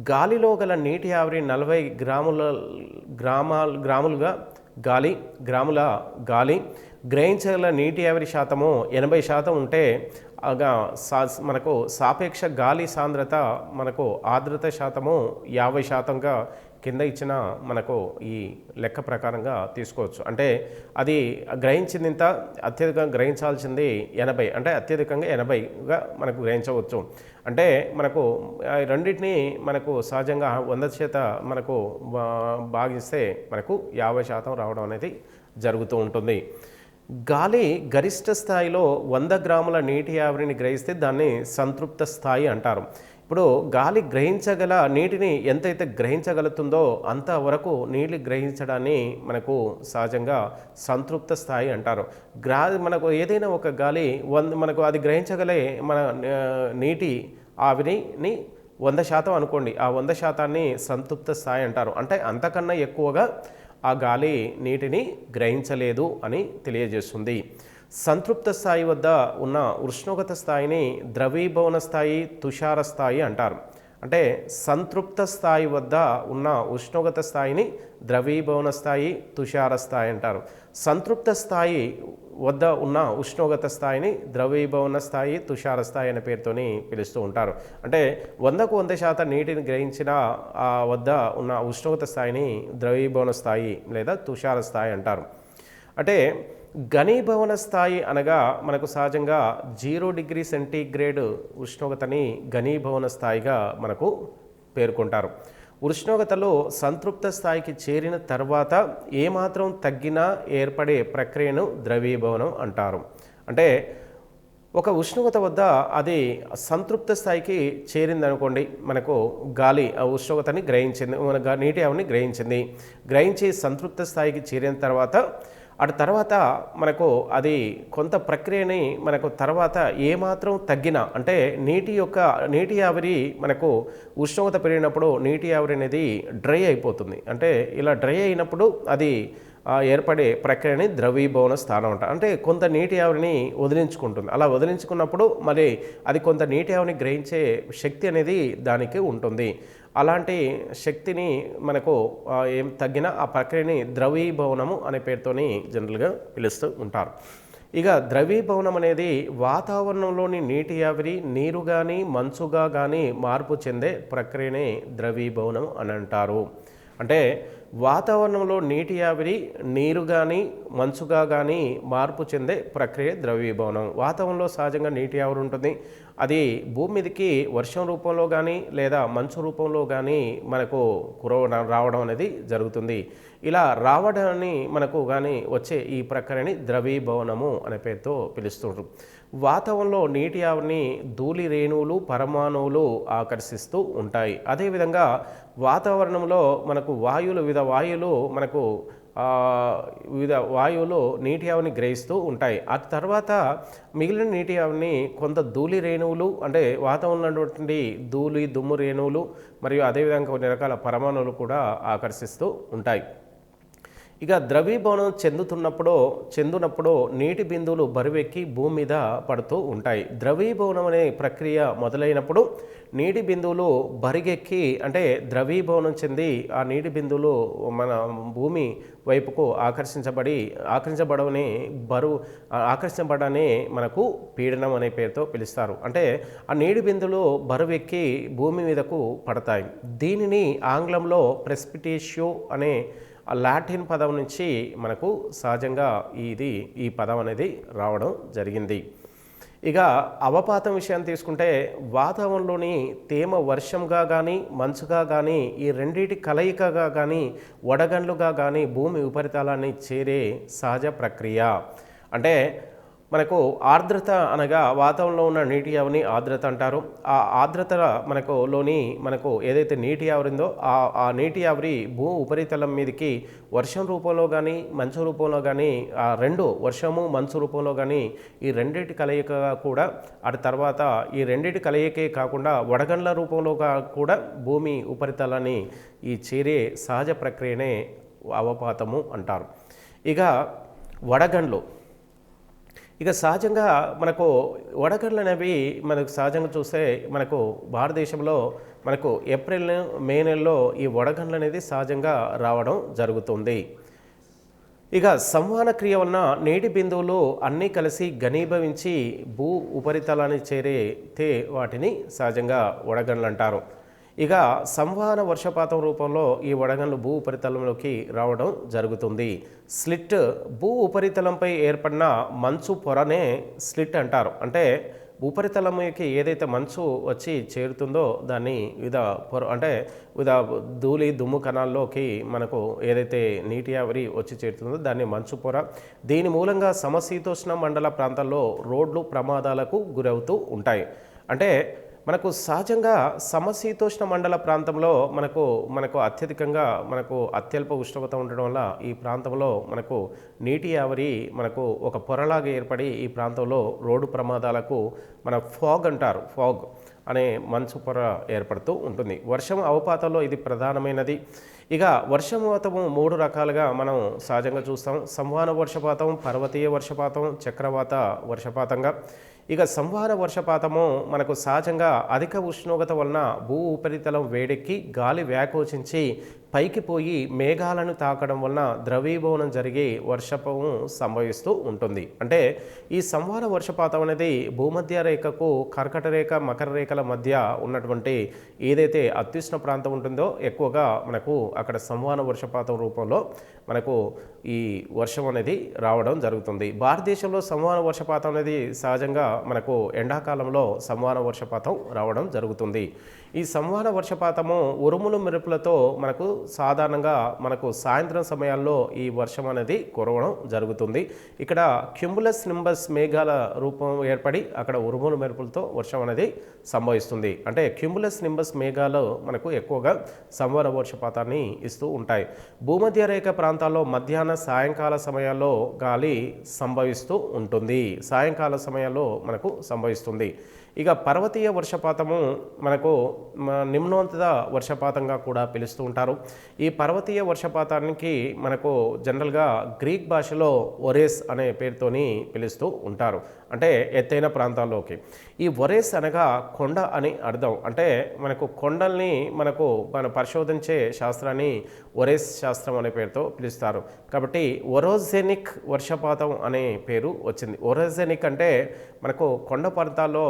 A: గాలిలో గల నీటి ఆవిరి 40 గ్రాముల గాలి గ్రహించగల నీటి ఆవిరి శాతము 80% ఉంటే మనకు సాపేక్ష గాలి సాంద్రత మనకు ఆర్ద్రత శాతము 50%గా కింద ఇచ్చిన మనకు ఈ లెక్క ప్రకారంగా తీసుకోవచ్చు. అంటే అది గ్రహించింది ఇంత, అత్యధికంగా గ్రహించాల్సింది 80, అంటే అత్యధికంగా 80గా మనకు గ్రహించవచ్చు. అంటే మనకు రెండింటినీ మనకు సహజంగా 100 మనకు భాగిస్తే మనకు 50% రావడం అనేది జరుగుతూ ఉంటుంది. గాలి గరిష్ట స్థాయిలో 100 గ్రాముల నీటి ఆవిరిని గ్రహిస్తే దాన్ని సంతృప్త స్థాయి అంటారు. ఇప్పుడు గాలి గ్రహించగల నీటిని ఎంతైతే గ్రహించగలుగుతుందో అంతవరకు నీళ్ళు గ్రహించడాన్ని మనకు సహజంగా సంతృప్త స్థాయి అంటారు. మనకు ఏదైనా ఒక గాలి మనకు అది గ్రహించగలే మన నీటి ఆవిరిని 100% అనుకోండి. ఆ 100%ని సంతృప్త స్థాయి అంటారు. అంటే అంతకన్నా ఎక్కువగా ఆ గాలి నీటిని గ్రహించలేదు అని తెలియజేస్తుంది. సంతృప్త స్థాయి వద్ద ఉన్న ఉష్ణోగ్రత స్థాయిని ద్రవీభవన స్థాయి, తుషార స్థాయి అంటారు. అంటే సంతృప్త స్థాయి వద్ద ఉన్న ఉష్ణోగ్రత స్థాయిని ద్రవీభవన స్థాయి, తుషార స్థాయి అంటారు. సంతృప్త స్థాయి వద్ద ఉన్న ఉష్ణోగ్రత స్థాయిని ద్రవీభవన స్థాయి, తుషార స్థాయి అనే పేరుతోని పిలుస్తూ ఉంటారు. అంటే 100% నీటిని గ్రహించిన వద్ద ఉన్న ఉష్ణోగ్రత స్థాయిని ద్రవీభవన స్థాయి లేదా తుషార స్థాయి అంటారు. అంటే ఘనీభవన స్థాయి అనగా మనకు సహజంగా 0 డిగ్రీ సెంటీగ్రేడ్ ఉష్ణోగ్రతని ఘనీభవన స్థాయిగా మనకు పేర్కొంటారు. ఉష్ణోగ్రతలో సంతృప్త స్థాయికి చేరిన తర్వాత ఏమాత్రం తగ్గినా ఏర్పడే ప్రక్రియను ద్రవీభవనం అంటారు. అంటే ఒక ఉష్ణోగ్రత వద్ద అది సంతృప్త స్థాయికి చేరిందనుకోండి, మనకు గాలి ఆ ఉష్ణోగ్రతని గ్రహించింది, మన నీటి ఆవిరిని గ్రహించి సంతృప్త స్థాయికి చేరిన తర్వాత అటు తర్వాత మనకు అది కొంత ప్రక్రియని మనకు తర్వాత ఏమాత్రం తగ్గినా, అంటే నీటి ఆవిరి మనకు ఉష్ణోగ్రత పెరిగినప్పుడు నీటి ఆవిరి అనేది డ్రై అయిపోతుంది. అంటే ఇలా డ్రై అయినప్పుడు అది ఏర్పడే ప్రక్రియని ద్రవీభవన స్థానం అంటారు. అంటే కొంత నీటి ఆవిరిని వదిలించుకుంటుంది. అలా వదిలించుకున్నప్పుడు మరి అది కొంత నీటి ఆవిరిని గ్రహించే శక్తి అనేది దానికి ఉంటుంది. అలాంటి శక్తిని మనకు ఏం తగ్గినా ఆ ప్రక్రియని ద్రవీభవనము అనే పేరుతోని జనరల్గా పిలుస్తూ ఉంటారు. ఇక ద్రవీభవనం అనేది వాతావరణంలోని నీటి ఆవిరి నీరు కానీ మంచుగా కానీ మార్పు చెందే ప్రక్రియనే ద్రవీభవనం అని అంటారు. అంటే వాతావరణంలో నీటి ఆవిరి నీరు కానీ మంచుగా కానీ మార్పు చెందే ప్రక్రియ ద్రవీభవనం. వాతావరణంలో సహజంగా నీటి ఆవిరి ఉంటుంది. అది భూమి మీదకి వర్షం రూపంలో కానీ లేదా మంచు రూపంలో కానీ మనకు రావడం అనేది జరుగుతుంది. ఇలా రావడాన్ని మనకు కానీ వచ్చే ఈ ప్రక్రియని ద్రవీభవనము అనే పేరుతో పిలుస్తుంటారు. వాతావరణంలో నీటి ఆవిరిని ధూళి రేణువులు, పరమాణువులు ఆకర్షిస్తూ ఉంటాయి. అదేవిధంగా వాతావరణంలో మనకు వివిధ వాయువులు నీటి ఆవిరిని గ్రహిస్తూ ఉంటాయి. ఆ తర్వాత మిగిలిన నీటి ఆవిరిని కొంత ధూళి రేణువులు, అంటే వాతావరణంలో ఉన్నటువంటి ధూళి దుమ్ము రేణువులు మరియు అదేవిధంగా కొన్ని రకాల పరమాణువులు కూడా ఆకర్షిస్తూ ఉంటాయి. ఇక ద్రవీభవనం చెందునప్పుడు నీటి బిందువులు బరువెక్కి భూమి మీద పడుతూ ఉంటాయి. ద్రవీభవనం అనే ప్రక్రియ మొదలైనప్పుడు నీటి బిందువులు బరిగెక్కి, అంటే ద్రవీభవనం చెంది ఆ నీటి బిందువులు మన భూమి వైపుకు ఆకర్షించబడనే మనకు పీడనం అనే పేరుతో పిలుస్తారు. అంటే ఆ నీటి బిందువులు బరువెక్కి భూమి మీదకు పడతాయి. దీనిని ఆంగ్లంలో ప్రెసిపిటేషియో అనే లాటిన్ పదం నుంచి మనకు సహజంగా ఈ పదం అనేది రావడం జరిగింది. ఇక అవపాతం విషయాన్ని తీసుకుంటే వాతావరణంలోని తేమ వర్షంగా కానీ మంచుగా కానీ ఈ రెండింటి కలయికగా కానీ వడగండ్లుగా కానీ భూమి ఉపరితలాన్ని చేరే సహజ ప్రక్రియ. అంటే మనకు ఆర్ద్రత అనగా వాతావరణంలో ఉన్న నీటి ఆవిరిని ఆర్ద్రత అంటారు. ఆ ఆర్ద్రత మనకు ఏదైతే నీటి ఆవిరిందో ఆ నీటి ఆవిరి భూ ఉపరితలం మీదకి వర్షం రూపంలో కానీ మంచు రూపంలో కానీ వర్షము మంచు రూపంలో కానీ ఈ రెండింటి కలయికగా కూడా అటు తర్వాత ఈ రెండింటి కలయికే కాకుండా వడగండ్ల రూపంలో కూడా భూమి ఉపరితలాన్ని ఈ చేరే సహజ ప్రక్రియనే అవపాతము అంటారు. ఇక వడగండ్లు, సహజంగా మనకు వడగండ్లు అనేవి మనకు సహజంగా చూస్తే మనకు భారతదేశంలో మనకు ఏప్రిల్ మే నెలలో ఈ వడగండ్లు అనేది సహజంగా రావడం జరుగుతుంది. ఇక సంవహన క్రియ వలన నీటి బిందువులు అన్నీ కలిసి ఘనీభవించి భూ ఉపరితలాన్ని చేరితే వాటిని సహజంగా వడగండ్లు అంటారు. ఇక సంవహన వర్షపాతం రూపంలో ఈ వడగండ్లు భూ ఉపరితలంలోకి రావడం జరుగుతుంది. స్లిట్ భూ ఉపరితలంపై ఏర్పడిన మంచు పొరనే స్లిట్ అంటారు. అంటే ఉపరితలంకి ఏదైతే మంచు వచ్చి చేరుతుందో దాన్ని వివిధ ధూళి దుమ్ము కణాల్లోకి మనకు ఏదైతే నీటి ఆవిరి వచ్చి చేరుతుందో దాన్ని మంచు పొర. దీని మూలంగా సమశీతోష్ణ మండల ప్రాంతాల్లో రోడ్లు ప్రమాదాలకు గురవుతూ ఉంటాయి. అంటే మనకు సహజంగా సమశీతోష్ణ మండల ప్రాంతంలో మనకు అత్యధికంగా అత్యల్ప ఉష్ణోగ్రత ఉండడం వల్ల ఈ ప్రాంతంలో మనకు నీటి ఆవిరి మనకు ఒక పొరలాగా ఏర్పడి ఈ ప్రాంతంలో రోడ్డు ప్రమాదాలకు మన ఫాగ్ అంటారు, ఫాగ్ అనే మంచు పొర ఏర్పడుతూ ఉంటుంది. వర్షం అవపాతంలో ఇది ప్రధానమైనది. ఇక వర్షపాతము 3 రకాలుగా మనం సహజంగా చూస్తాం. సంవహన వర్షపాతం, పర్వతీయ వర్షపాతం, చక్రవాత వర్షపాతంగా. ఇక సంవహన వర్షపాతము మనకు సహజంగా అధిక ఉష్ణోగ్రత వలన భూ ఉపరితలం వేడెక్కి గాలి వ్యాకోచించి పైకి పోయి మేఘాలను తాకడం వలన ద్రవీభవనం జరిగి వర్షపము సంభవిస్తూ ఉంటుంది. అంటే ఈ సంవహన వర్షపాతం అనేది భూమధ్య రేఖకు కర్కట రేఖ, మకర రేఖల మధ్య ఉన్నటువంటి ఏదైతే అత్యుష్ణ ప్రాంతం ఉంటుందో ఎక్కువగా మనకు అక్కడ సంవహన వర్షపాతం రూపంలో మనకు ఈ వర్షం అనేది రావడం జరుగుతుంది. భారతదేశంలో సంవహన వర్షపాతం అనేది సహజంగా మనకు ఎండాకాలంలో సంవహన వర్షపాతం రావడం జరుగుతుంది. ఈ సంవహన వర్షపాతము ఉరుములు మెరుపులతో మనకు సాధారణంగా మనకు సాయంత్రం సమయాల్లో ఈ వర్షం అనేది కురవడం జరుగుతుంది. ఇక్కడ క్యుములస్ నింబస్ మేఘాల రూపం ఏర్పడి అక్కడ ఉరుములు మెరుపులతో వర్షం అనేది సంభవిస్తుంది. అంటే క్యుములస్ నింబస్ మేఘాలు మనకు ఎక్కువగా సంవహన వర్షపాతాన్ని ఇస్తూ ఉంటాయి. భూమధ్య రేఖ ప్రాంతాల్లో మధ్యాహ్న సాయంకాల సమయాల్లో గాలి సంభవిస్తూ ఉంటుంది. సాయంకాల సమయాల్లో మనకు సంభవిస్తుంది. ఇక పర్వతీయ వర్షపాతము మనకు నిమ్నోన్నత వర్షపాతంగా కూడా పిలుస్తూ ఉంటారు. ఈ పర్వతీయ వర్షపాతానికి మనకు జనరల్గా గ్రీక్ భాషలో ఒరేస్ అనే పేరుతోని పిలుస్తూ ఉంటారు, అంటే ఎత్తైన ప్రాంతాల్లోకి. ఈ ఒరేస్ అనగా కొండ అని అర్థం. అంటే మనకు కొండల్ని మన పరిశోధించే శాస్త్రాన్ని ఒరేస్ శాస్త్రం అనే పేరుతో పిలుస్తారు. కాబట్టి ఒరోజెనిక్ వర్షపాతం అనే పేరు వచ్చింది. ఒరోజెనిక్ అంటే మనకు కొండ ప్రాంతాల్లో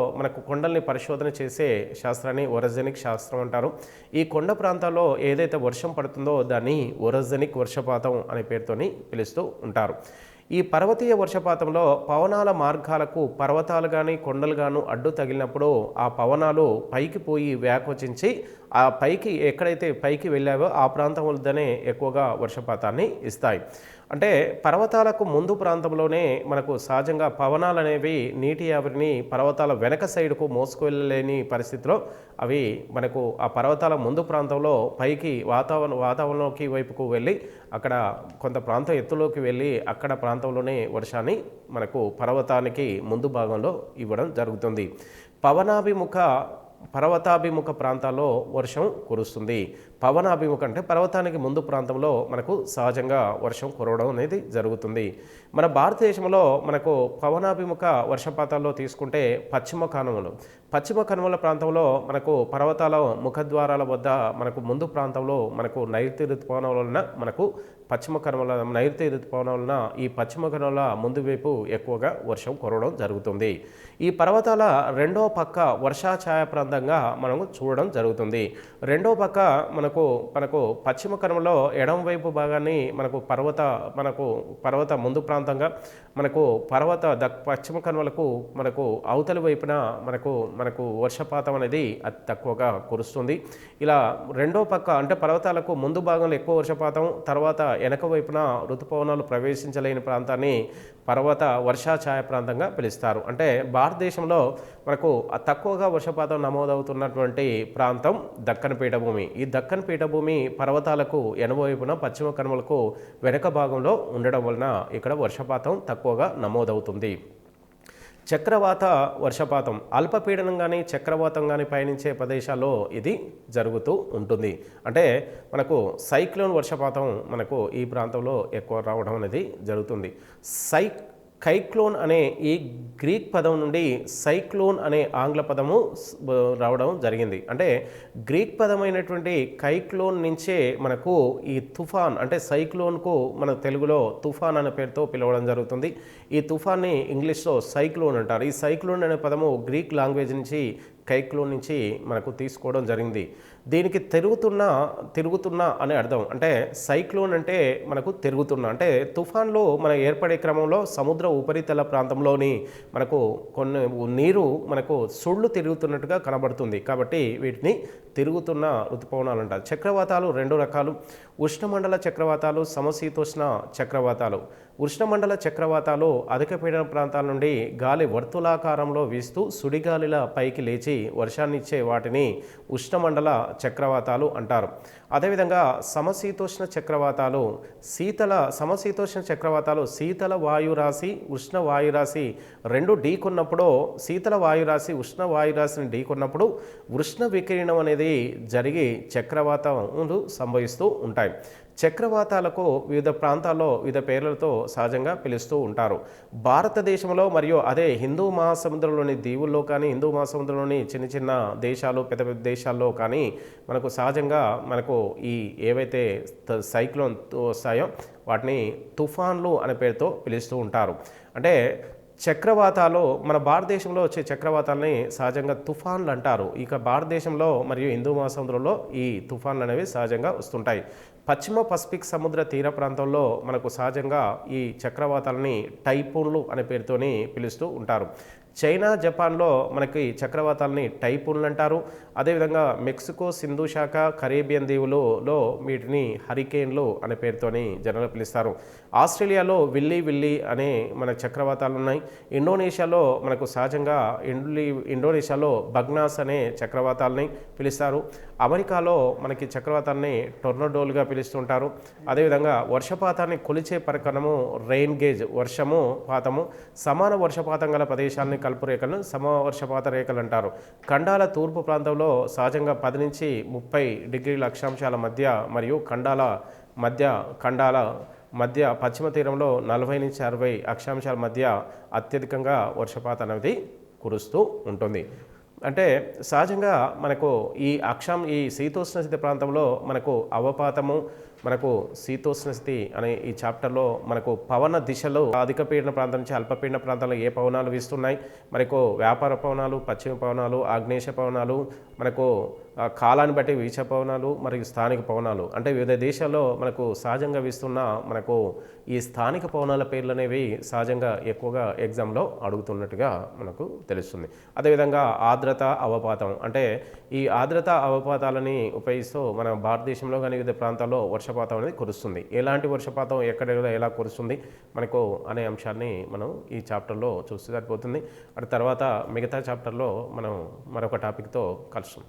A: కొండల్ని పరిశోధన చేసే శాస్త్రాన్ని ఒరోజెనిక్ శాస్త్రం అంటారు. ఈ కొండ ప్రాంతాల్లో ఏదైతే వర్షం పడుతుందో దాన్ని ఒరోజెనిక్ వర్షపాతం అనే పేరుతోని పిలుస్తూ ఉంటారు. ఈ పర్వతీయ వర్షపాతంలో పవనాల మార్గాలకు పర్వతాలు కానీ కొండలు గాను అడ్డు తగిలినప్పుడు ఆ పవనాలు పైకి పోయి వ్యాకోచించి ఆ పైకి ఎక్కడైతే పైకి వెళ్ళావో ఆ ప్రాంతం వద్దనే ఎక్కువగా వర్షపాతాన్ని ఇస్తాయి. అంటే పర్వతాలకు ముందు ప్రాంతంలోనే మనకు సహజంగా పవనాలు అనేవి నీటి ఆవిరిని పర్వతాల వెనక సైడ్కు మోసుకువెళ్ళలేని పరిస్థితిలో అవి మనకు ఆ పర్వతాల ముందు ప్రాంతంలో పైకి వాతావరణంలోకి వైపుకు వెళ్ళి అక్కడ కొంత ప్రాంతం ఎత్తులోకి వెళ్ళి అక్కడ ప్రాంతంలోనే వర్షాన్ని మనకు పర్వతానికి ముందు భాగంలో ఇవ్వడం జరుగుతుంది. పర్వతాభిముఖ ప్రాంతాల్లో వర్షం కురుస్తుంది. పవనాభిముఖ అంటే పర్వతానికి ముందు ప్రాంతంలో మనకు సహజంగా వర్షం కురవడం అనేది జరుగుతుంది. మన భారతదేశంలో మనకు పవనాభిముఖ వర్షపాతాల్లో తీసుకుంటే పశ్చిమ కనుమల ప్రాంతంలో మనకు పర్వతాల ముఖద్వారాల వద్ద మనకు ముందు ప్రాంతంలో మనకు నైరుతి ఋతుపవనాల వలన మనకు నైరుతి ఋతుపవనాల వలన ఈ పశ్చిమ కనుమల ముందు వైపు ఎక్కువగా వర్షం కురవడం జరుగుతుంది. ఈ పర్వతాల రెండో పక్క వర్షాఛాయ ప్రాంతంగా మనం చూడడం జరుగుతుంది. రెండో పక్క మనకు పశ్చిమ కనుమలో ఎడమ వైపు భాగాన్ని మనకు పర్వత ముందు ప్రాంతంగా పశ్చిమ కనుమలకు మనకు అవతలి వైపున మనకు వర్షపాతం అనేది అతి తక్కువగా కురుస్తుంది. ఇలా రెండో పక్క అంటే పర్వతాలకు ముందు భాగంలో ఎక్కువ వర్షపాతం, తర్వాత వెనక వైపున ఋతుపవనాలు ప్రవేశించలేని ప్రాంతాన్ని వర్షాఛాయ ప్రాంతంగా పిలుస్తారు. అంటే భారతదేశంలో మనకు తక్కువగా వర్షపాతం నమోదవుతున్నటువంటి ప్రాంతం దక్కన్ పీఠభూమి. ఈ దక్కన్ పీఠభూమి పర్వతాలకు ఎనవైపున పశ్చిమ కనుమలకు వెనక భాగంలో ఉండడం వలన ఇక్కడ వర్షపాతం తక్కువగా నమోదవుతుంది. చక్రవాత వర్షపాతం అల్పపీడనం కానీ చక్రవాతం కానీ పయనించే ప్రదేశాల్లో ఇది జరుగుతూ ఉంటుంది. అంటే మనకు సైక్లోన్ వర్షపాతం మనకు ఈ ప్రాంతంలో ఎక్కువ రావడం అనేది జరుగుతుంది. కైక్లోన్ అనే ఈ గ్రీక్ పదం నుండి సైక్లోన్ అనే ఆంగ్ల పదము రావడం జరిగింది. అంటే గ్రీక్ పదమైనటువంటి కైక్లోన్ నుంచే మనకు ఈ తుఫాన్ అంటే సైక్లోన్కు మన తెలుగులో తుఫాన్ అనే పేరుతో పిలవడం జరుగుతుంది. ఈ తుఫాన్ని ఇంగ్లీష్లో సైక్లోన్ అంటారు. ఈ సైక్లోన్ అనే పదము గ్రీక్ లాంగ్వేజ్ నుంచి కైక్లోన్ నుంచి మనకు తీసుకోవడం జరిగింది. దీనికి తిరుగుతున్నా అనే అర్థం. అంటే సైక్లోన్ అంటే మనకు తిరుగుతున్నా, అంటే తుఫాన్లో ఏర్పడే క్రమంలో సముద్ర ఉపరితల ప్రాంతంలోని మనకు కొన్ని నీరు మనకు సుళ్ళు తిరుగుతున్నట్టుగా కనబడుతుంది. కాబట్టి వీటిని తిరుగుతున్న ఋతుపవనాలు అంటారు. చక్రవాతాలు రెండు రకాలు: ఉష్ణమండల చక్రవాతాలు, సమశీతోష్ణ చక్రవాతాలు. ఉష్ణమండల చక్రవాతాలు అధిక పీడన ప్రాంతాల నుండి గాలి వర్తులాకారంలో వీస్తూ సుడిగాలిల పైకి లేచి వర్షాన్నిచ్చే వాటిని ఉష్ణమండల చక్రవాతాలు అంటారు. అదేవిధంగా సమశీతోష్ణ చక్రవాతాలు శీతల వాయురాశి ఉష్ణ వాయురాశి రెండు ఢీకొన్నప్పుడు శీతల వాయురాశి ఉష్ణ వాయురాశిని ఢీకొన్నప్పుడు ఉష్ణ వికిరణం అనేది జరిగి చక్రవాతాలు సంభవిస్తూ ఉంటాయి. చక్రవాతాలకు వివిధ ప్రాంతాల్లో వివిధ పేర్లతో సహజంగా పిలుస్తూ ఉంటారు. భారతదేశంలో మరియు అదే హిందూ మహాసముద్రంలోని దీవుల్లో కానీ హిందూ మహాసముద్రంలోని చిన్న చిన్న దేశాలు పెద్ద పెద్ద దేశాల్లో కానీ మనకు సహజంగా మనకు ఈ ఏవైతే సైక్లోన్ వస్తాయో వాటిని తుఫాన్లు అనే పేరుతో పిలుస్తూ ఉంటారు. అంటే చక్రవాతాలు మన భారతదేశంలో వచ్చే చక్రవాతాలని సహజంగా తుఫాన్లు అంటారు. ఇక భారతదేశంలో మరియు హిందూ మహాసముద్రంలో ఈ తుఫాన్లు అనేవి సహజంగా వస్తుంటాయి. పశ్చిమ పసిఫిక్ సముద్ర తీర ప్రాంతంలో మనకు సహజంగా ఈ చక్రవాతాలని టైఫూన్లు అనే పేరుతోని పిలుస్తూ ఉంటారు. చైనా జపాన్లో మనకి చక్రవాతాలని టైఫూన్లు అంటారు. అదేవిధంగా మెక్సికో సింధు శాఖ కరేబియన్ దీవులలో వీటిని హరికేన్లు అనే పేరుతోని జనరల్గా పిలుస్తారు. ఆస్ట్రేలియాలో విల్లీ అనే మన చక్రవాతాలు ఉన్నాయి. ఇండోనేషియాలో మనకు సహజంగా ఇండోనేషియాలో బగ్నాస్ అనే చక్రవాతాలని పిలుస్తారు. అమెరికాలో మనకి చక్రవాతాన్ని టొర్నడోలుగా పిలుస్తుంటారు. అదేవిధంగా వర్షపాతాన్ని కొలిచే పరికరము రెయిన్ గేజ్ వర్షము పాతము సమాన వర్షపాతం గల ప్రదేశాలని కలుపు రేఖలను సమవర్షపాత రేఖలు అంటారు. ఖండాల తూర్పు ప్రాంతంలో సహజంగా 10 నుంచి 30 డిగ్రీల అక్షాంశాల మధ్య మరియు ఖండాల మధ్య పశ్చిమ తీరంలో 40 నుంచి 60 అక్షాంశాల మధ్య అత్యధికంగా వర్షపాతం అనేది కురుస్తూ ఉంటుంది. అంటే సహజంగా మనకు ఈ శీతోష్ణ స్థితి ప్రాంతంలో మనకు అవపాతము మనకు శీతోష్ణ స్థితి అనే ఈ చాప్టర్లో మనకు పవన దిశలో అధిక పీడన ప్రాంతం నుంచి అల్పపీడన ప్రాంతాల్లో ఏ పవనాలు వీస్తున్నాయి, మనకు వ్యాపార పవనాలు, పశ్చిమ పవనాలు, ఆగ్నేయ పవనాలు, మనకు కాలాన్ని బట్టి వీచ పవనాలు మరియు స్థానిక పవనాలు అంటే వివిధ దేశాల్లో మనకు సహజంగా వీస్తున్న మనకు ఈ స్థానిక పవనాల పేర్లు అనేవి సహజంగా ఎక్కువగా ఎగ్జామ్లో అడుగుతున్నట్టుగా మనకు తెలుస్తుంది. అదేవిధంగా ఆర్ద్రత అవపాతం అంటే ఈ ఆర్ద్రత అవపాతాలని ఉపయోగిస్తూ మన భారతదేశంలో కానీ వివిధ ప్రాంతాల్లో వర్షపాతం అనేది కురుస్తుంది. ఎలాంటి వర్షపాతం ఎక్కడ ఎలా కురుస్తుంది మనకు అనే అంశాన్ని మనం ఈ చాప్టర్లో చూస్తే సరిపోతుంది. అటు తర్వాత మిగతా చాప్టర్లో మనం మరొక టాపిక్తో కలుస్తాం.